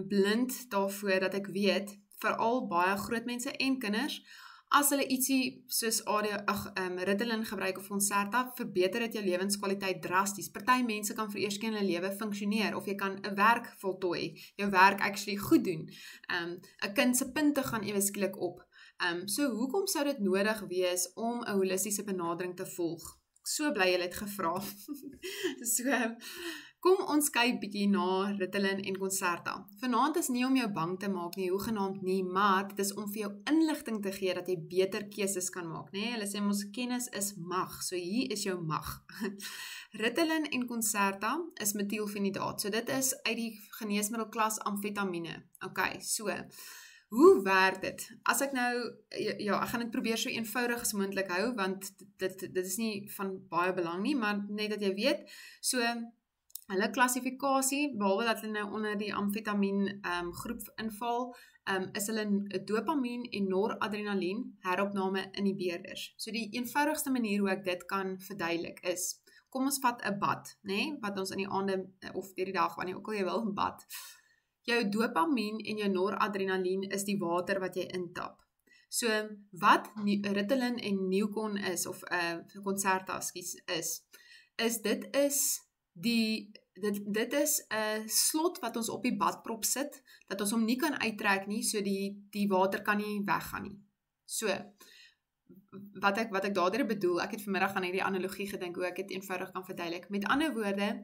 blind daarvoor dat ek weet, veral baie groot mense en kinders, as hulle ietsie soos Ritalin gebruik of Concerta, verbeter dit jou lewenskwaliteit drasties. Party mense kan vir eers keer in hulle lewe funksioneer, of jy kan 'n werk voltooi, jou werk actually goed doen. 'n Kind se punte gaan ewe skielik op. So hoekom sou dit nodig wees om 'n holistiese benadering te volg? So bly julle het gevra. So, kom ons kyk bietjie na Ritalin en Concerta. Vanaand is nie om jou bang te maak nie, hoegenaamd nie, maar dit is om vir jou inligting te gee dat jy beter keuses kan maak, né? Hulle sê ons kennis is mag, so hier is jou mag. Ritalin en Concerta is metielfenidaat, so dit is uit die geneesmiddelklas amfetamine. Okay, so hoe werk dit? As ek nou, ja, ek gaan dit probeer so eenvoudig as moontlik hou, want dit is nie van baie belang nie, maar net dat jy weet, so hulle klassifikasie, behalwe dat hulle nou onder die amfetamien groep inval, is hulle dopamien en noradrenalien heropname inhibeerders. So die eenvoudigste manier hoe ek dit kan verduidelik is, kom ons vat 'n bad, né, wat ons in die aande of deur die dag, wanneer ook al jy wil, 'n bad. Jou dopamien en jou noradrenalien is die water wat jy intap. So wat Ritalin en Neucon is, of Concerta, dit is 'n slot wat ons op die badprop sit, dat ons hom nie kan uittrek nie, so die water kan nie weggaan nie. So, wat ek daardeur bedoel, ek het vanmiddag aan hierdie analogie gedink, hoe ek dit eenvoudig kan verduidelik. Met ander woorde,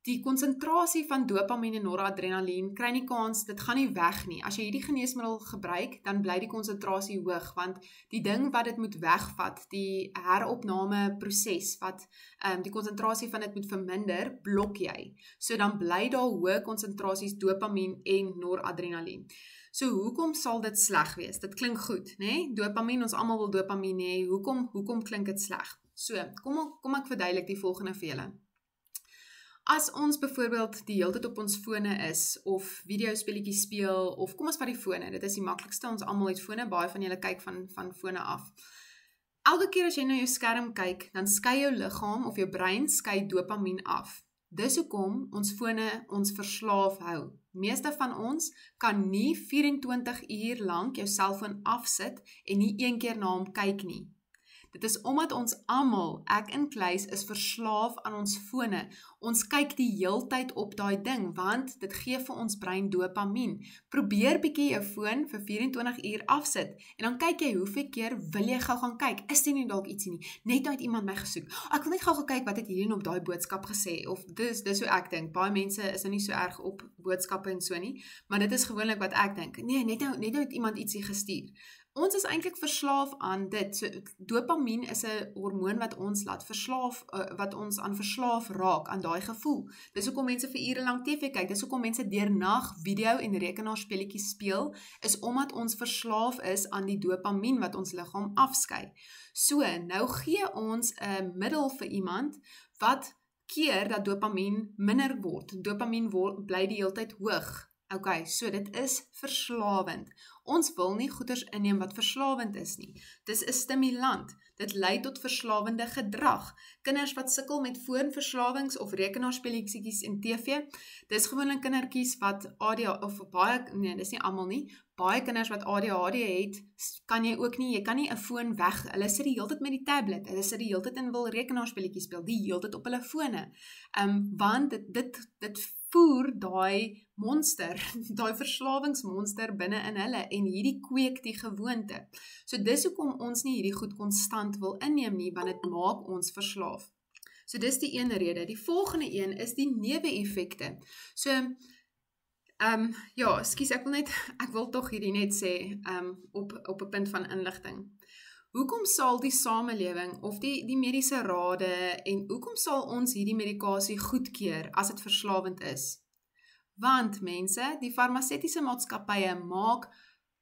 die konsentrasie van dopamien en noradrenalien kry nie kans, dit gaan nie weg nie. As jy hierdie geneesmiddel gebruik, dan bly die konsentrasie hoog, want die ding wat dit moet wegvat, die heropname proses, wat die konsentrasie van dit moet verminder, blok jy. So dan bly daar hoë konsentrasies dopamien en noradrenalien. So hoekom sal dit sleg wees? Dit klink goed, né? Dopamien, ons almal wil dopamien hê. Hoekom klink dit sleg? So, kom ek verduidelik die volgende vir julle. As ons byvoorbeeld die hele tyd op ons fone is, of videospeletjies speel, of kom ons vat die fone, dit is die maklikste, ons almal het fone, baie van julle kyk van fone af. Elke keer as jy na jou skerm kyk, dan skei jou liggaam of jou brein skei dopamien af. Dis hoekom ons fone ons verslaaf hou. Meeste van ons kan nie 24 uur lank jou selfoon afsit en nie een keer na hom kyk nie. Dit is omdat ons almal, ek incluis, is verslaaf aan ons fone. Ons kyk die heeltyd op daai ding, want dit gee vir ons brein dopamien. Probeer bietjie jou foon vir 24 uur afsit, en dan kyk jy hoeveel keer wil jy gou gaan kyk. Is dit nie dalk ietsie nie? Net nou het iemand my gesoek. Ek wil net gou kyk wat het hierdie op daai boodskap gesê, of dis hoe ek dink. Baie mense is nou nie so erg op boodskappe en so nie, maar dit is gewoonlik wat ek dink. Nee, net nou het iemand ietsie gestuur. Ons is eintlik verslaaf aan dit. So, dopamien is 'n hormoon wat ons laat verslaaf, wat ons aan verslaaf raak, aan daai gevoel. Dis hoekom mense vir ure lank TV kyk, dis hoekom mense deurnag video en rekenaarspeletjies speel, is omdat ons verslaaf is aan die dopamien wat ons liggaam afskei. So, nou gee ons 'n middel vir iemand wat keer dat dopamien minder word. Dopamien bly die hele tyd hoog. Okay, so dit is verslawend. Ons wil nie goeders inneem wat verslawend is nie. Dis 'n stimulant. Dit lei tot verslawende gedrag. Kinders wat sukkel met foonverslawings of rekenaarspeletjies en TV, dis gewoonlik kindertjies wat ADHD of dis nie almal nie. Baie kinders wat ADHD het, jy kan nie 'n foon weg. Hulle sit die hele tyd met die tablet. Hulle sit die hele tyd en wil rekenaarspeletjies speel, die hele tyd op hulle fone. Want dit voer daai monster, daai verslawingsmonster binne in hulle, en hierdie kweek die gewoonte. So dis hoekom ons nie hierdie goed konstant wil inneem nie, want dit maak ons verslaaf. So dis die een rede. Die volgende een is die neeweffekte. So, ek wil tog hierdie net sê, op 'n punt van inligting. Hoekom sal die samelewing of die mediese rade en hoekom sal ons hierdie medikasie goedkeur as dit verslawend is? Want mense, die farmaseutiese maatskappye maak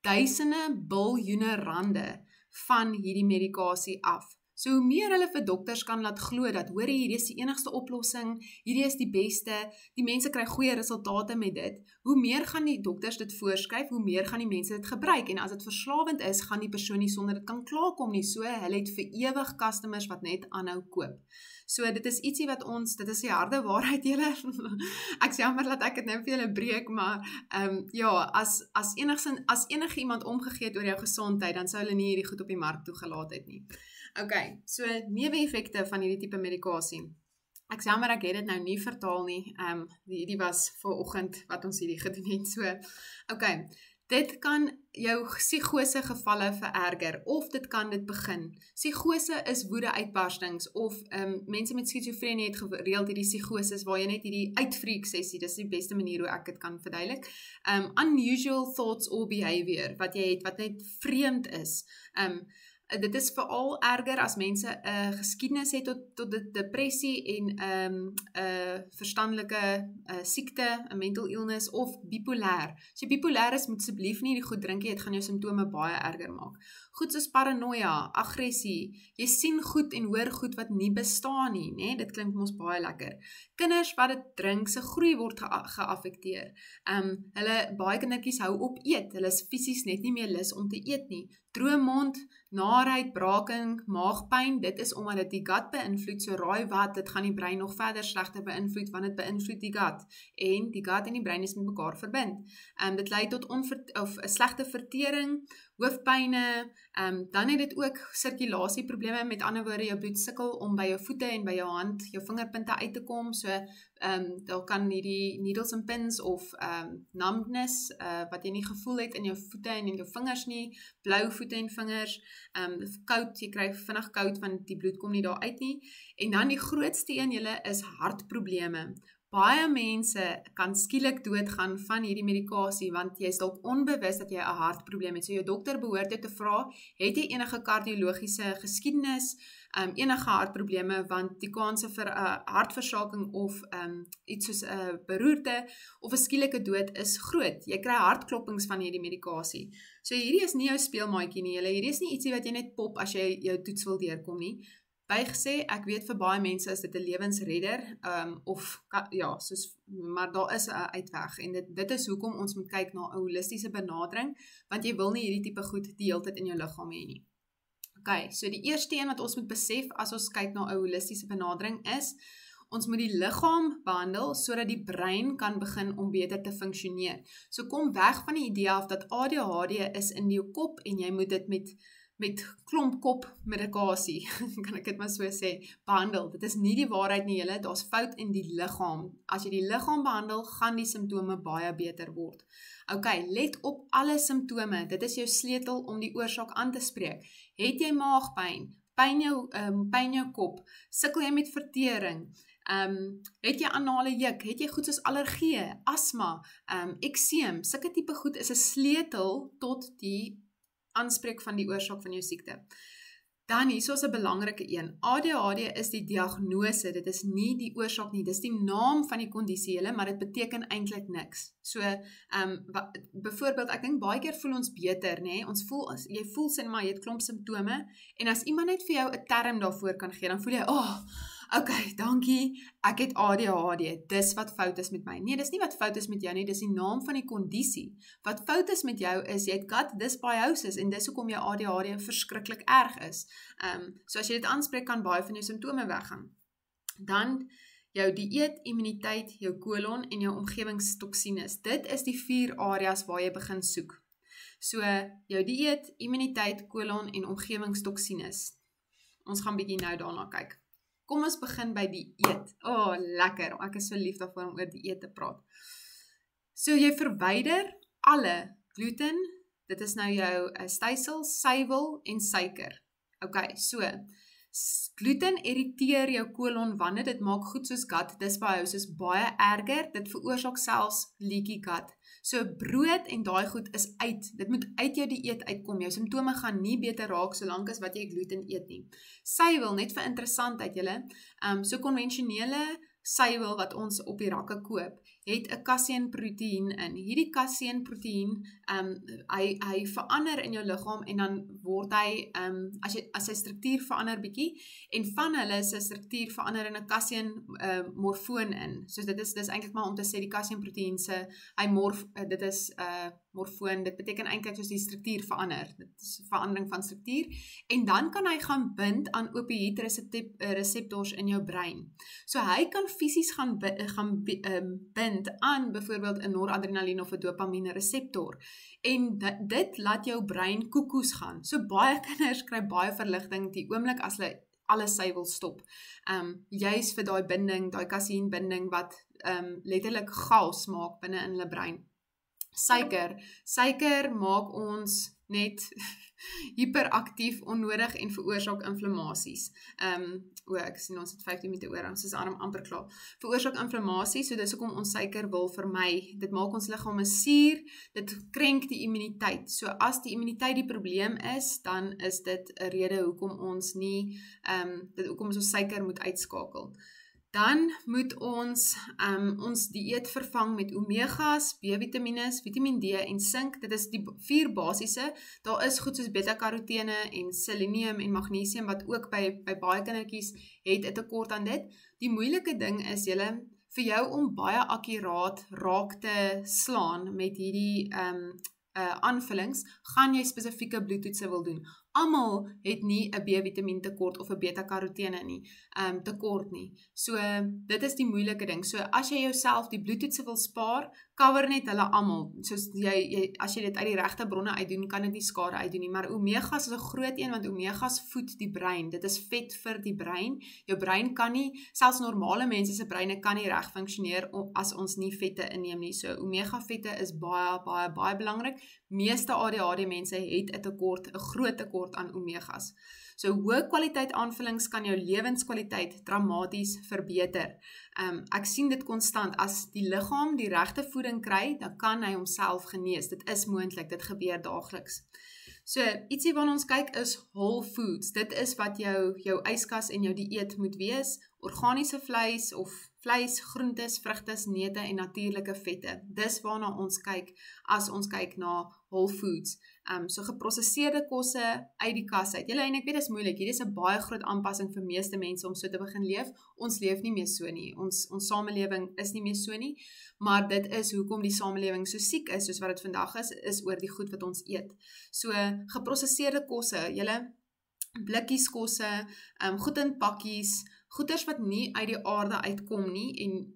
duisende biljoene rande van hierdie medikasie af. So hoe meer hulle vir dokters kan laat glo dat, hoor hierdie is die enigste oplossing, hierdie is die beste, die mense kry goeie resultate met dit, hoe meer gaan die dokters dit voorskryf, hoe meer gaan die mense dit gebruik, en as dit verslawend is, gaan die persoon nie sonder dit kan klaarkom nie, so hulle het vir ewig customers wat net aanhou koop. So dit is ietsie wat dit is die harde waarheid julle, ek sê jammer dat ek het nou vir julle breek, maar as enige iemand omgegee het oor jou gesondheid, dan sou hulle nie hierdie goed op die mark toegelaat het nie. Okay, so neeweffekte van hierdie tipe medikasie. Ek sê jammer, ek het dit nou nie vertaal nie, hierdie was vanoggend wat ons hierdie gedoen het, so, okay, dit kan jou psigose gevalle vererger, of dit kan dit begin. Psigose is woede-uitbarstings, of mense met skizofrenie het gereeld hierdie psigoses, waar jy net hierdie uitfreak sessie, dis die beste manier hoe ek dit kan verduidelik. Unusual thoughts or behavior, wat jy het, wat net vreemd is. Dit is veral erger as mense geskiedenis het tot depressie en verstandelike siekte, 'n mental illness of bipolêr. As jy bipolêr is, moet asseblief nie die goed drink nie, dit gaan jou simptome baie erger maak. Goed soos paranoia, aggressie, jy sien goed en hoor goed wat nie bestaan nie, né? Dit klink mos baie lekker. Kinders wat dit drink, se groei word geaffekteer. Baie kindertjies hou op eet, hulle is fisies net nie meer lus om te eet nie. Droommond, naarheid, braking, maagpyn, dit is omdat dit die gut beïnvloed, so raai wat, dit gaan die brein nog verder slegter beïnvloed, want dit beïnvloed die gut, en die gut en die brein is met mekaar verbind. Dit lei tot 'n slegte vertering, hoofpyne, dan het dit ook sirkulasieprobleme, met ander woorde, jou bloed sukkel om by jou voete en by jou hand, jou vingerpunte uit te kom, so daar kan hierdie needles and pins of numbness, wat jy nie gevoel het in jou voete en in jou vingers nie, blou voete en vingers, koud, jy kry vinnig koud, want die bloed kom nie daar uit nie, en dan die grootste een julle is hartprobleme. Baie mense kan skielik doodgaan van hierdie medikasie, want jy is dalk onbewus dat jy 'n hartprobleem het. So jou dokter behoort jou te vra, het jy enige kardiologiese geskiedenis, enige hartprobleme, want die kanse vir 'n hartversaking of iets soos 'n beroerte of 'n skielike dood is groot. Jy kry hartkloppings van hierdie medikasie. So hierdie is nie jou speelmaatjie nie, hierdie is nie ietsie wat jy net pop as jy jou toets wil deurkom nie. Bygesê, ek weet vir baie mense is dit 'n lewensredder, maar daar is 'n uitweg en dit is hoekom ons moet kyk na 'n holistiese benadering, want jy wil nie hierdie tipe goed die hele tyd in jou liggaam hê nie. Okay, so die eerste een wat ons moet besef as ons kyk na 'n holistiese benadering is, ons moet die liggaam behandel sodat die brein kan begin om beter te funksioneer. So kom weg van die idee af dat ADHD is in jou kop en jy moet dit met klomp kopmedikasie, kan ek dit maar so sê, behandel. Dit is nie die waarheid nie, julle, daar's fout in die liggaam. As jy die liggaam behandel, gaan die simptome baie beter word. Okay, let op alle simptome. Dit is jou sleutel om die oorsaak aan te spreek. Het jy maagpyn, pyn jou kop, sukkel jy met vertering, het jy anale juk, het jy goed soos allergieë, asma, ekseem, sulke tipe goed is 'n sleutel tot die aanspreek van die oorsaak van jou siekte. Dan hier is 'n belangrike een. ADHD is die diagnose, dit is nie die oorsaak nie, dis die naam van die kondisie, maar dit beteken eintlik niks. So, byvoorbeeld, ek dink baie keer voel ons beter, nê? Jy voel sin maar jy het klomp simptome en as iemand net vir jou 'n term daarvoor kan gee, dan voel jy, okay, dankie, ek het ADHD, dis wat fout is met my. Nee, dis nie wat fout is met jou nie, dis die naam van die kondisie. Wat fout is met jou is, jy het gut dysbiosis en dis hoekom jou ADHD verskriklik erg is. So as jy dit aanspreek, kan baie van jou simptome weggaan. Dan jou dieet, immuniteit, jou kolon en jou omgewingstoksines. Dit is die 4 areas waar jy begin soek. So, jou dieet, immuniteit, kolon en omgewingstoksines. Ons gaan bietjie nou daarna kyk. Kom ons begin by die eet. Lekker. Ek is so lief daarvoor om oor die eet te praat. So jy verwyder alle gluten, dit is nou jou stysel, suiwel en suiker. Okay, so gluten irriteer jou kolonwande, dit maak goed soos gut dysbiosis baie erger, dit veroorsaak selfs leaky gut. So brood en daai goed is dit moet uit jou dieet uitkom, jou simptome gaan nie beter raak solank as wat jy gluten eet nie. Suiwel, net vir interessantheid julle, so konvensionele suiwel wat ons op die rakke koop, het 'n kaseinproteïen in. Hierdie kaseinproteïen, hy verander in jou liggaam en dan word hy, as sy struktuur verander bietjie, en van hulle sy struktuur verander in 'n kaseinmorfoon in. So dit is eintlik maar om te sê die kaseinproteïen se, dit is morfoon, dit beteken eintlik soos die struktuur verander. Dit is verandering van struktuur. En dan kan hy gaan bind aan opioïed reseptors in jou brein. So hy kan fisies gaan bind aan byvoorbeeld 'n noradrenaline of 'n dopamine reseptor. En dit laat jou brein koekoes gaan. So baie kinders kry baie verligting die oomblik as hulle alles suiwel stop. Juis vir daai binding, daai kaseinbinding wat letterlik chaos maak binne in hulle brein. Suiker maak ons net hyperaktief, onnodig en veroorsaak inflammasies. Ek sien ons het 15 minute oor, ons is amper klaar. Veroorsaak inflammasie, so dis hoekom ons suiker wil vermy. Dit maak ons liggame suur, dit krenk die immuniteit. So as die immuniteit die probleem is, dan is dit 'n rede hoekom ons hoekom ons suiker moet uitskakel. Dan moet ons dieet vervang met omegas, B-vitamines, Vitamiin D en sink. Dit is die 4 basiese. Daar is goed soos beta-karotene en selenium en magnesium wat ook by baie kindertjies het 'n tekort aan dit. Die moeilike ding is vir jou om baie akkuraat raak te slaan met hierdie aanvullings, gaan jy spesifieke bloedtoetse wil doen. Almal het nie 'n B-vitamien tekort of 'n beta-karotene tekort nie. So dit is die moeilike ding. So as jy jouself die bloedtoetse wil spaar, cover net hulle almal. Soos as jy dit uit die regte bronne uitdoen, kan dit nie skade uitdoen nie, maar omegas is 'n groot een want omegas voed die brein. Dit is vet vir die brein. Jou brein kan nie, selfs normale mense se breine kan nie reg funksioneer as ons nie vette inneem nie. So omega vette is baie belangrik. Meeste ADHD mense het 'n groot tekort aan omegas. So hoë kwaliteit aanvullings kan jou lewenskwaliteit dramaties verbeter. Ek sien dit konstant, as die liggaam die regte voeding kry, dan kan hy homself genees. Dit is moontlik, dit gebeur daagliks. So ietsie waarna ons kyk is whole foods. Dit is wat jou yskas en jou dieet moet wees. organiese vleis of vleis, groentes, vrugtes, neute en natuurlike vette. Dis waarna ons kyk as ons kyk na whole foods. So geprosesseerde kosse uit die kas uit. Julle, en ek weet dis moeilik, hier is 'n baie groot aanpassing vir meeste mense om so te begin leef. Ons leef nie meer so nie. Ons samelewing is nie meer so nie, maar dit is hoekom die samelewing so siek is, soos wat dit vandag is oor die goed wat ons eet. So geprosesseerde kosse, julle, blikkies kosse, goed in pakkies, goeders wat nie uit die aarde uitkom nie, en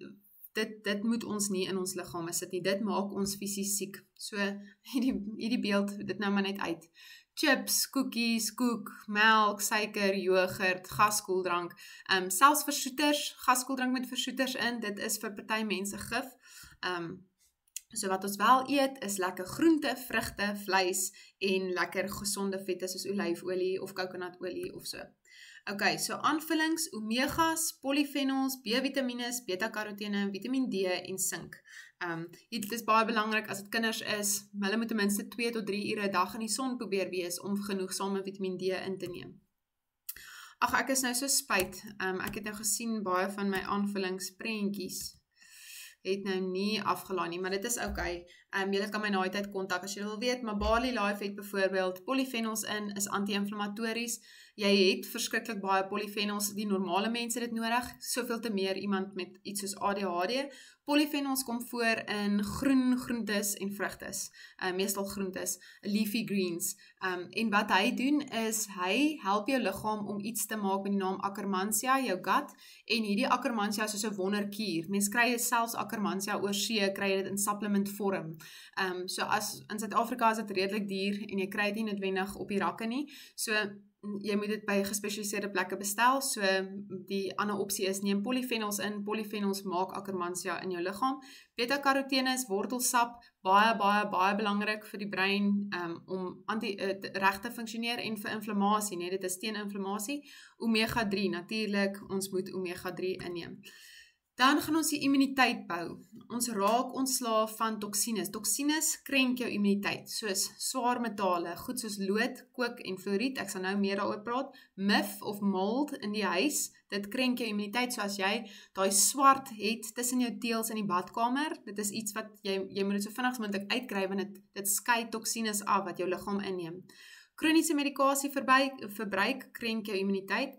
dit moet ons nie in ons liggame sit nie. Dit maak ons fisies siek. So, hierdie beeld, dit nou maar net uit. Chips, koekies, koek, melk, suiker, yoghurt, gaskoeldrank, selfs versoeters, gaskoeldrank met versoeters in, dit is vir party mense gif. So wat ons wel eet is lekker groente, vrugte, vleis en lekker gesonde vette soos olyfolie of kokonadolie of so. Okay, so aanvullings, omegas, polyphenols, B-vitamines, beta-karotene, Vitamin D en sink. Dit is baie belangrik as dit kinders is, hulle moet ten minste 2 tot 3 ure 'n dag in die son probeer wees om genoegsame Vitamin D in te neem. Ag, ek is nou so spyt. Ek het nou gesien baie van my aanvullingsprentjies het nou nie afgelaai nie, maar dit is okay. Julle kan my na die tyd kontak as jy wil weet, maar Barley Life het byvoorbeeld polyphenols in, is anti-inflammatories. Jy het verskriklik baie polyphenols, die normale mense dit nodig, soveel te meer iemand met iets soos ADHD. Polyphenols kom voor in groentes en vrugtes, meestal groentes, leafy greens. En wat hy doen is, hy help jou liggaam om iets te maak met die naam Akkermansia, jou gut, en hierdie Akkermansia is soos 'n wonderkuur. Mens kry selfs Akkermansia oor see, kry jy dit in supplement vorm. So as in Suid-Afrika is dit redelik duur en jy kry dit nie noodwendig op die rakke nie. So jy moet dit by gespesialiseerde plekke bestel. So die ander opsie is neem polyphenols in. Polyphenols maak Akkermansia in jou liggaam. Beta-karotene is wortelsap, baie belangrik vir die brein om reg te funksioneer en vir inflammasie, nee, dit is teen inflammasie. Omega-3, natuurlik, ons moet omega-3 inneem. Dan gaan ons die immuniteit bou. Ons raak ontslaaf van toksines. Toksines krenk jou immuniteit, soos swaar metale, goed soos lood, kook en fluoried. Ek sal nou meer daaroor praat. Mif of mold in die huis, dit krenk jou immuniteit. So as jy daai swart het tussen jou teels in die badkamer, dit is iets wat jy moet dit so vinnig as moontlik uitkry, want dit skei toksines af wat jou liggaam inneem. Kroniese medikasie verbruik krenk jou immuniteit.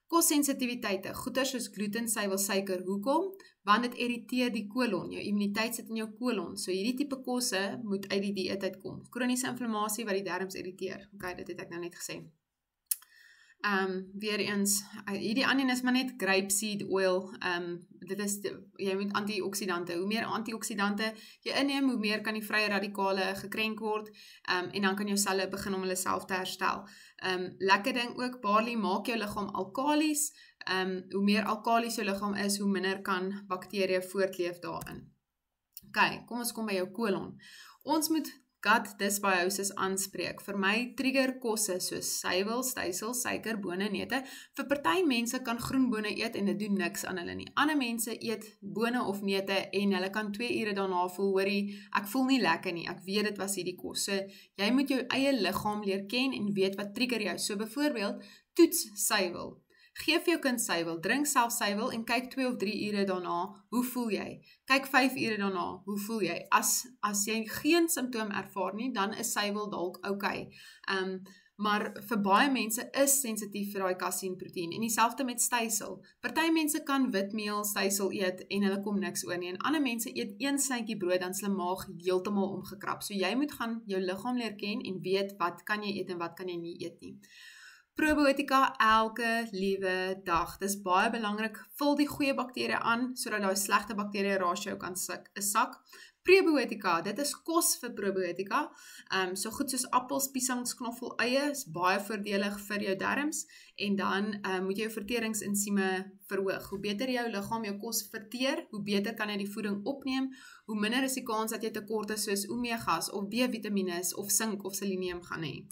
Kossensitiwiteite, goeders soos gluten, suiwel, suiker, hoekom? Want dit irriteer die kolon, jou immuniteit sit in jou kolon, so hierdie tipe kosse moet uit die dieet uitkom. Kroniese inflammasie wat die darmes irriteer, okay, dit het ek nou net gesê. Weer eens, hierdie ander is maar net grapeseed oil, dit is, jy moet antioksidante, hoe meer antioksidante jy inneem, hoe meer kan die vrye radikale gekrenk word, en dan kan jou selle begin om hulle self te herstel. Lekker ding ook, barley maak jou liggaam alkalies, hoe meer alkalies jou liggaam is, hoe minder kan bakterieë voortleef daarin. Ok, kom ons kom by jou kolon. Ons moet gut dysbiosis aanspreek. Vir my trigger kosse soos suiwel, stysel, suiker, bone, neute. Vir party mense kan groenbone eet en dit doen niks aan hulle nie. Ander mense eet bone of neute en hulle kan 2 ure daarna voel, hoorie, ek voel nie lekker nie, ek weet dit was hierdie kos. So, jy moet jou eie liggaam leer ken en weet wat trigger jou. So byvoorbeeld, toets suiwel. Geef jou kind suiwel, drink self suiwel en kyk 2 of 3 ure daarna, hoe voel jy? Kyk 5 ure daarna, hoe voel jy? As jy geen simptoom ervaar nie, dan is suiwel dalk okay. Maar vir baie mense is sensitief vir daai kaseïnproteïen en dieselfde met stysel. Party mense kan witmeel stysel eet en hulle kom niks oor nie en ander mense eet 1 snytjie brood dan is hulle maag heeltemal omgekrap. So jy moet gaan jou liggaam leer ken en weet wat kan jy eet en wat kan jy nie eet nie. Probiotika elke liewe dag. Dis baie belangrik. Vul die goeie bakterieë aan sodat daai slegte bakterieë ratio kan sak. Prebiotika, dit is kos vir probiotika. So goed soos appels, piesangs, knoffel, eie is baie voordelig vir jou darmes en dan moet jy jou verteringsensieme verhoog. Hoe beter jou liggaam jou kos verteer, hoe beter kan hy die voeding opneem, hoe minder is die kans dat jy tekorte soos omegas of B-vitamines of sink of selenium gaan hê.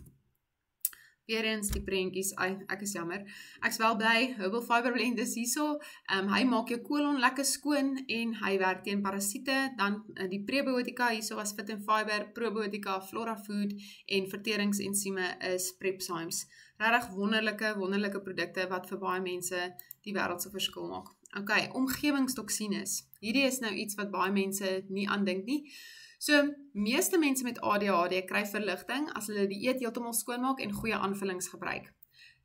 Weer eens die prentjies, ek is jammer. Ek is wel bly, Herbal Fiber Blend is hierso. Hy maak jou kolon lekker skoon en hy werk teen parasiete. Dan die prebiotika hierso was Fit and Fiber, probiotika, Flora Food en verteringsensieme is Prepzymes. Regtig wonderlike produkte wat vir baie mense die wêreld se verskil maak. Okay, omgewingstoksines. Hierdie is nou iets wat baie mense nie aandink nie. So, meeste mense met ADHD kry verligting as hulle die eet heeltemal skoonmaak en goeie aanvullings gebruik.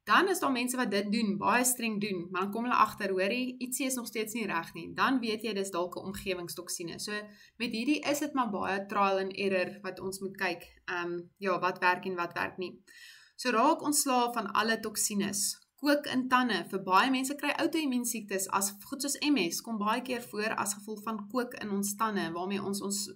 Dan is daar mense wat dit doen, baie streng doen, maar dan kom hulle agter, hoorie, ietsie is nog steeds nie reg nie. Dan weet jy dis dalk 'n omgewingstoksine. So met hierdie is dit maar baie trial and error wat ons moet kyk. Wat werk en wat werk nie. So raak ontslae van alle toksines. Kook in tande. Vir baie mense kry outo-immuun siektes as goed soos MS kom baie keer voor as gevolg van kook in ons tande waarmee ons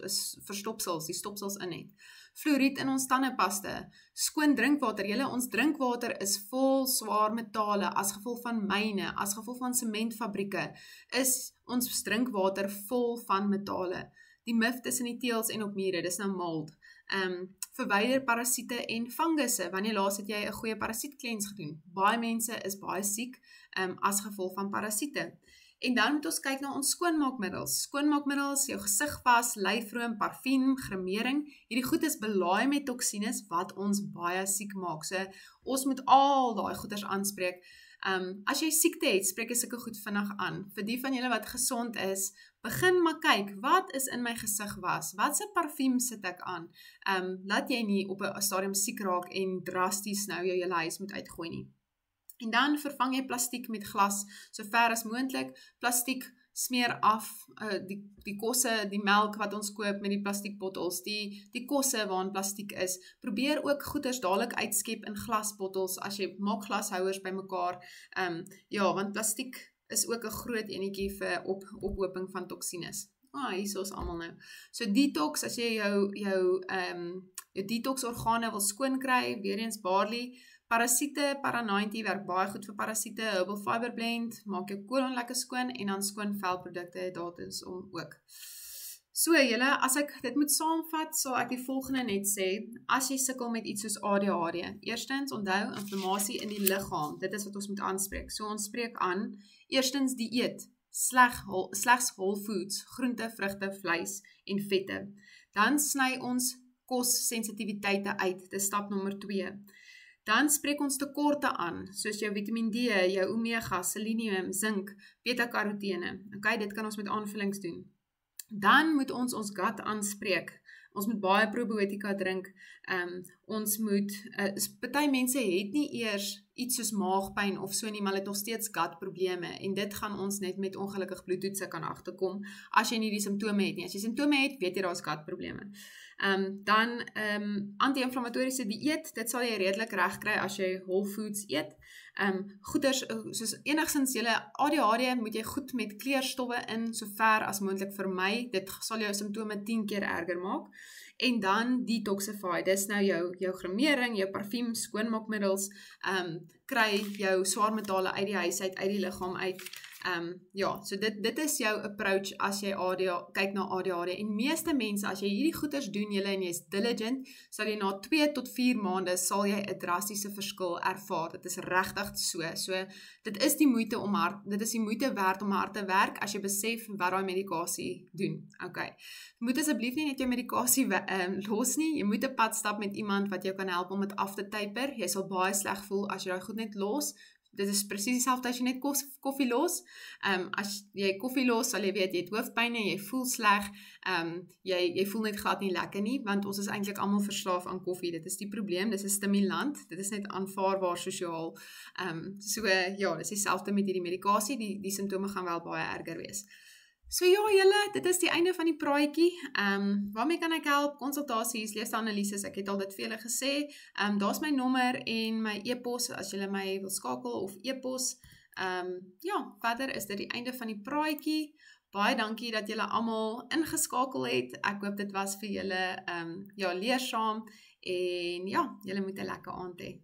verstopsels, die stopsels in het. Fluoried in ons tandepaste, skoon drinkwater. Ons drinkwater is vol swaar metale as gevolg van myne, as gevolg van sementfabrieke, is ons drinkwater vol van metale. Die mif tussen die teels en op mure, dis nou mold. Verwyder parasiete en fungusse. Wanneer laas het jy 'n goeie parasietklens gedoen? Baie mense is baie siek as gevolg van parasiete. En dan moet ons kyk na ons skoonmaakmiddels. Skoonmaakmiddels, jou gesig was, lyfroom, parfuum, gremering. Hierdie goed is belaai met toksines wat ons baie siek maak. So ons moet al daai goeders aanspreek. As jy siekte het, spreek jy sulke goed vinnig aan. Vir die van julle wat gesond is, begin maar kyk, wat is in my gesig was? Wat se parfuum sit ek aan? Laat jy nie op 'n stadium siek raak en drasties nou jou hele huis moet uitgooi nie. En dan vervang jy plastiek met glas, so ver as moontlik. Plastiek smeer af, die kosse, die melk wat ons koop met die plastiekbottels, die kosse waarin plastiek is. Probeer ook goeders dadelik uitskep in glasbottels, as jy maak glashouers by mekaar. Want plastiek is ook 'n groot enetjie vir ophoping van toksines. Hier is ons almal nou. So detox, as jy jou detox organe wil skoon kry, weer eens barley. Parasiete, Para90 werk baie goed vir parasiete, herbal fiber blend, maak jou kolon lekker skoon en dan skoon velprodukte, dat is om ook. So julle, as ek dit moet saamvat, sal ek die volgende net sê, as jy sukkel met iets soos ADHD, eerstens onthou inflammasie in die liggaam, dit is wat ons moet aanspreek. So ons spreek aan, eerstens dieet, slegs whole foods, groente, vrugte, vleis en vette. Dan sny ons kossensitiwiteite uit, dit is stap nommer 2. Dan spreek ons tekorte aan, soos jou Vitamiin D, jou omega, selenium, zink, beta-karotene. Okay, dit kan ons met aanvullings doen. Dan moet ons gut aanspreek. Ons moet baie probiotika drink. Ons moet, party mense het nie eers iets soos maagpyn of so nie, maar het nog steeds gut probleme. En dit gaan ons net met ongelukkig bloedtoetse kan agterkom, as jy nie die simptome het nie. As jy simptome het, weet jy daar is gut probleme. Dan anti-inflammatoriese dieet, dit sal jy redelik reg kry as jy whole foods eet. Goeders, soos enigsins julle ADHD moet jy goed met kleurstowwe in, so ver as moontlik vermy. Dit sal jou simptome 10 keer erger maak. En dan detoxify, dis nou jou gremering, jou parfuum, skoonmaakmiddels, kry jou swaarmetale uit die huis uit die liggaam uit. So dit is jou approach as jy kyk na ADHD. En meeste mense, as jy hierdie goeders doen julle en jy is diligent, sal jy na 2 tot 4 maande sal jy 'n drastiese verskil ervaar. Dit is regtig so. So dit is die moeite werd om hard te werk as jy besef wat daai medikasie doen. Okay. Jy moet asseblief nie net jou medikasie los nie. Jy moet 'n pad stap met iemand wat jou kan help om dit af te typer. Jy sal baie sleg voel as jy daai goed net los. Dit is presies dieselfde as jy net koffie los. As jy koffie los, sal jy weet, jy het hoofpyn en jy voel sleg. Jy voel net glad nie lekker nie, want ons is eintlik almal verslaaf aan koffie. Dit is die probleem, dit is 'n stimulant. Dit is net aanvaarbaar sosiaal. Dit is dieselfde met hierdie medikasie. Die simptome gaan wel baie erger wees. So ja, julle, dit is die einde van die praatjie. Waarmee kan ek help? Konsultasies, leefstyleanalises, ek het al dit vir julle gesê. Daar's my nommer en my e-pos as julle my wil skakel of e-pos. Verder is dit die einde van die praatjie. Baie dankie dat julle almal ingeskakel het. Ek hoop dit was vir julle leersaam en julle moet 'n lekker aand hê.